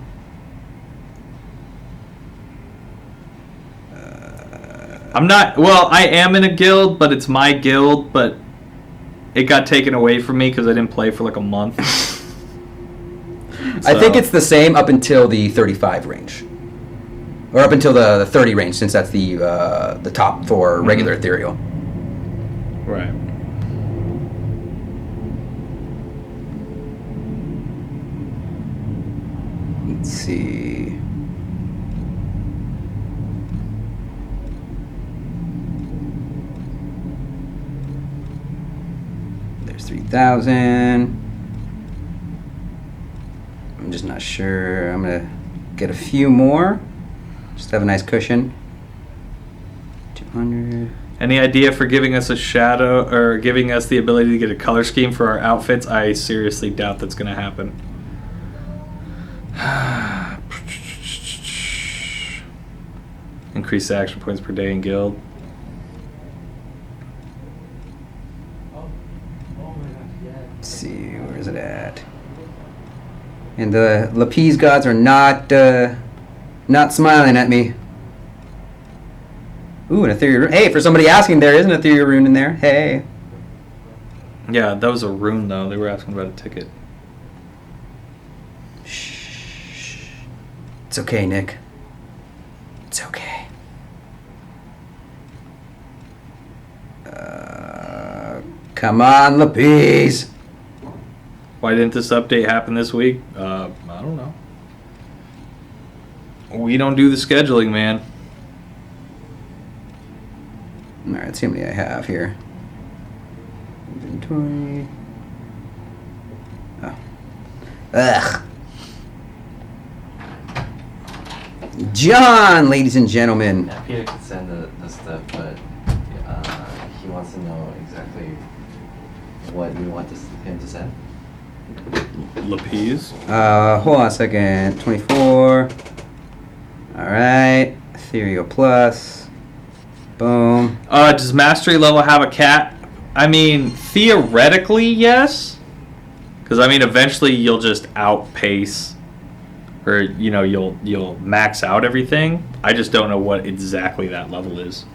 I am in a guild, but it's my guild, but it got taken away from me because I didn't play for like a month. I think it's the same up until the 35 range. Or up until the 30 range, since that's the top for regular Ethereal. Right. Let's see. There's 3,000. I'm just not sure. I'm gonna get a few more. Just have a nice cushion. 200. Any idea for giving us a shadow or giving us the ability to get a color scheme for our outfits? I seriously doubt that's going to happen. Increase action points per day in guild. Let's see, where is it at? And the Lapis gods are not smiling at me. Ooh, an Ethereal rune. Hey, for somebody asking, there is an Ethereal rune in there. Hey. Yeah, that was a rune, though. They were asking about a ticket. Shh. It's okay, Nick. It's okay. Come on, Lapis. Why didn't this update happen this week? I don't know. We don't do the scheduling, man. Alright, let's see how many I have here. Inventory. Oh. Ugh. John, ladies and gentlemen. Yeah, Peter could send the stuff, but he wants to know exactly what we want him to send. Lapis? Hold on a second. 24. Alright. Ethereal Plus. Boom. Does Mastery level have a cap? I mean, theoretically, yes. Because, I mean, eventually you'll just outpace, or, you know, you'll max out everything. I just don't know what exactly that level is.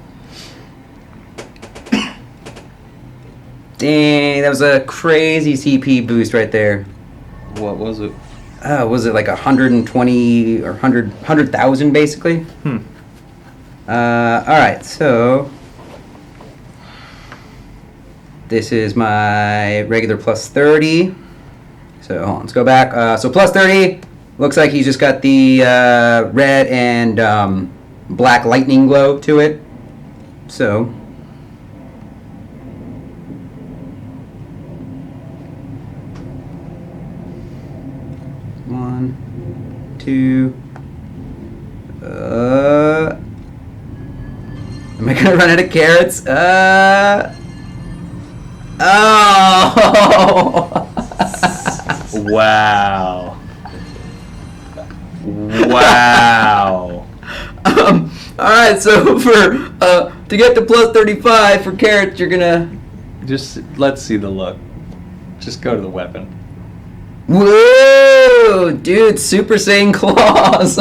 Dang, that was a crazy CP boost right there. What was it? Was it like 120 or 100,000 basically? Alright, so this is my regular plus 30. So hold on, let's go back. So plus 30, looks like he's just got the red and black lightning glow to it. So one, two, am I gonna run out of carrots? Oh! Wow. Wow. Alright, so for, to get to plus 35 for carrots, you're gonna... Just, let's see the look. Just go to the weapon. Whoa! Dude, Super Saiyan claws!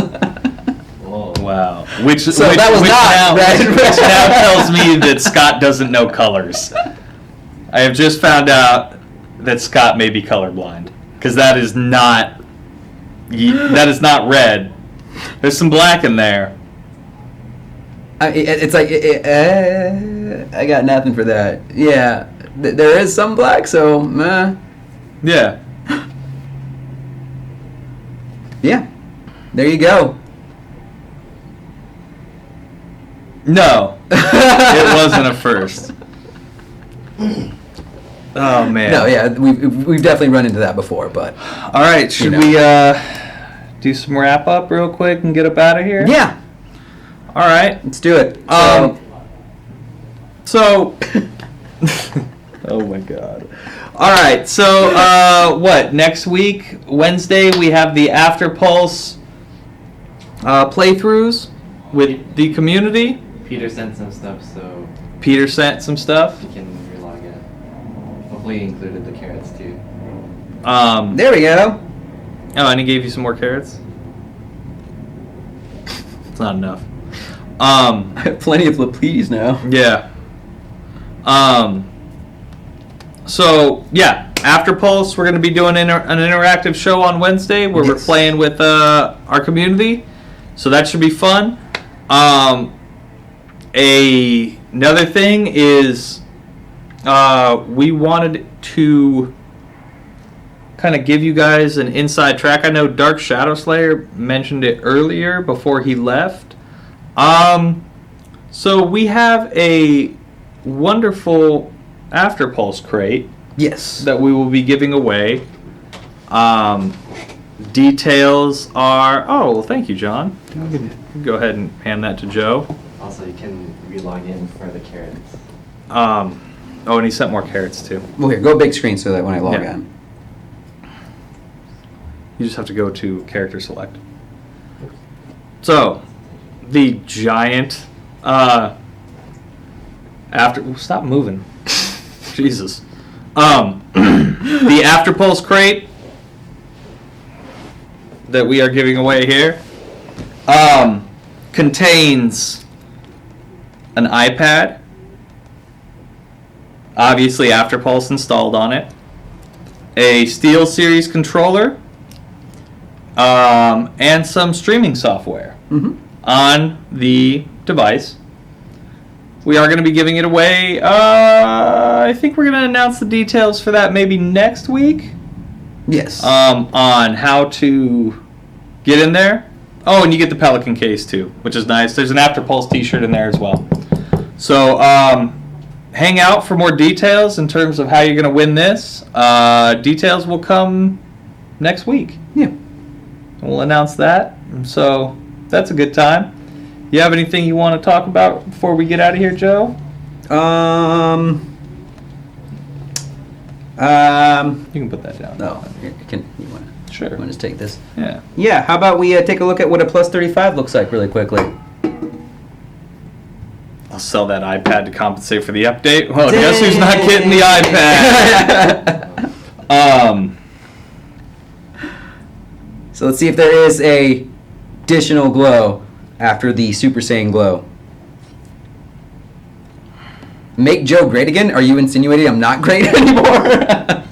Whoa. Wow. That was not red. Which now tells me that Scott doesn't know colors. I have just found out that Scott may be colorblind. Because that is not red. There's some black in there. It's like, I got nothing for that. Yeah, there is some black, so, Yeah. yeah. There you go. No. It wasn't a first. Oh man. No, yeah, we've definitely run into that before, but All right, should we do some wrap up real quick and get up out of here? yeah, All right. let's do it. So. Oh my God. All right. So what? Next week, Wednesday, we have the After Pulse playthroughs with the community. Peter sent some stuff, so Peter sent some stuff. you can relog it. Hopefully he included the carrots too. There we go. Oh, and he gave you some more carrots? It's not enough. I have plenty of Lapides now. Yeah. So, yeah, After Pulse, we're going to be doing an interactive show on Wednesday where we're Yes. playing with our community. So that should be fun. Another thing is we wanted to kind of give you guys an inside track. I know Dark Shadow Slayer mentioned it earlier before he left. So we have a wonderful After Pulse crate Yes. that we will be giving away. Details are... Oh, well, thank you, John. You can go ahead and hand that to Joe. Also, you can relog in for the carrots. Oh, and he sent more carrots, too. Well, here, go big screen so that when I log Yeah. in. You just have to go to character select. So, the giant... Stop moving. Jesus. The After Pulse crate that we are giving away here contains an iPad, obviously After Pulse installed on it, a SteelSeries controller, and some streaming software on the device. We are going to be giving it away. I think we're going to announce the details for that maybe next week. Yes. On how to get in there. Oh, and you get the Pelican case too, which is nice. There's an After Pulse t-shirt in there as well. So hang out for more details in terms of how you're going to win this. Details will come next week. Yeah. We'll announce that. So that's a good time. You have anything you want to talk about before we get out of here, Joe? You can put that down. No, here, you want to Sure. just take this? Yeah. Yeah, how about we take a look at what a plus 35 looks like really quickly? I'll sell that iPad to compensate for the update. Well, guess who's not getting the iPad? So let's see if there is a additional glow after the Super Saiyan glow. Make Joe great again? Are you insinuating I'm not great anymore?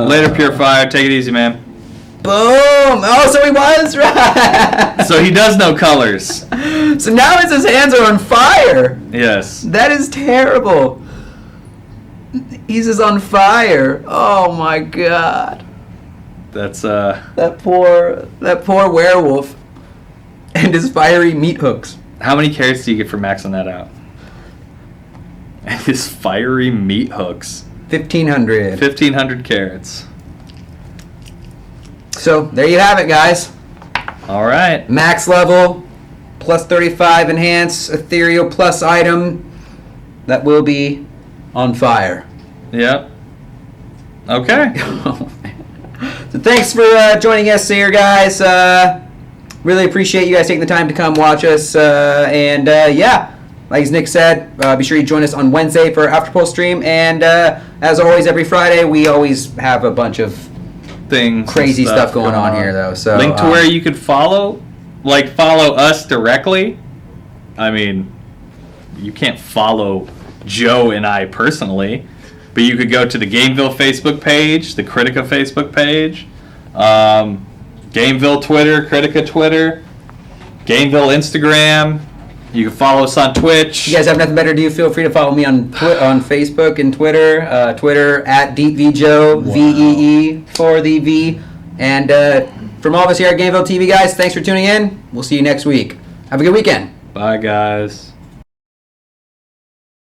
Later, Purifier. Take it easy, man. Boom! Oh, so he was right! So he does know colors. So now his hands are on fire! Yes. That is terrible. He's just on fire. Oh my god. That's That poor werewolf and his fiery meat hooks. How many carrots do you get for maxing that out? And his fiery meat hooks. 1,500. 1,500 carrots. So there you have it, guys. All right. Max level, plus 35 enhance, ethereal plus item that will be on fire. Yep. Okay. So thanks for joining us here, guys. Really appreciate you guys taking the time to come watch us. Yeah, like as Nick said, be sure you join us on Wednesday for After Pulse stream. And as always, every Friday, we always have a bunch of Things. crazy and stuff going on here, though. So link to where you could follow us directly. I mean, you can't follow Joe and I personally, but you could go to the Gameville Facebook page, the Kritika Facebook page, Gameville Twitter, Kritika Twitter, Gameville Instagram. You can follow us on Twitch. If you guys have nothing better to do, feel free to follow me on Facebook and Twitter. Twitter at DeepVJoe, VEE for the V. And from all of us here at Gameville TV, guys, thanks for tuning in. We'll see you next week. Have a good weekend. Bye, guys.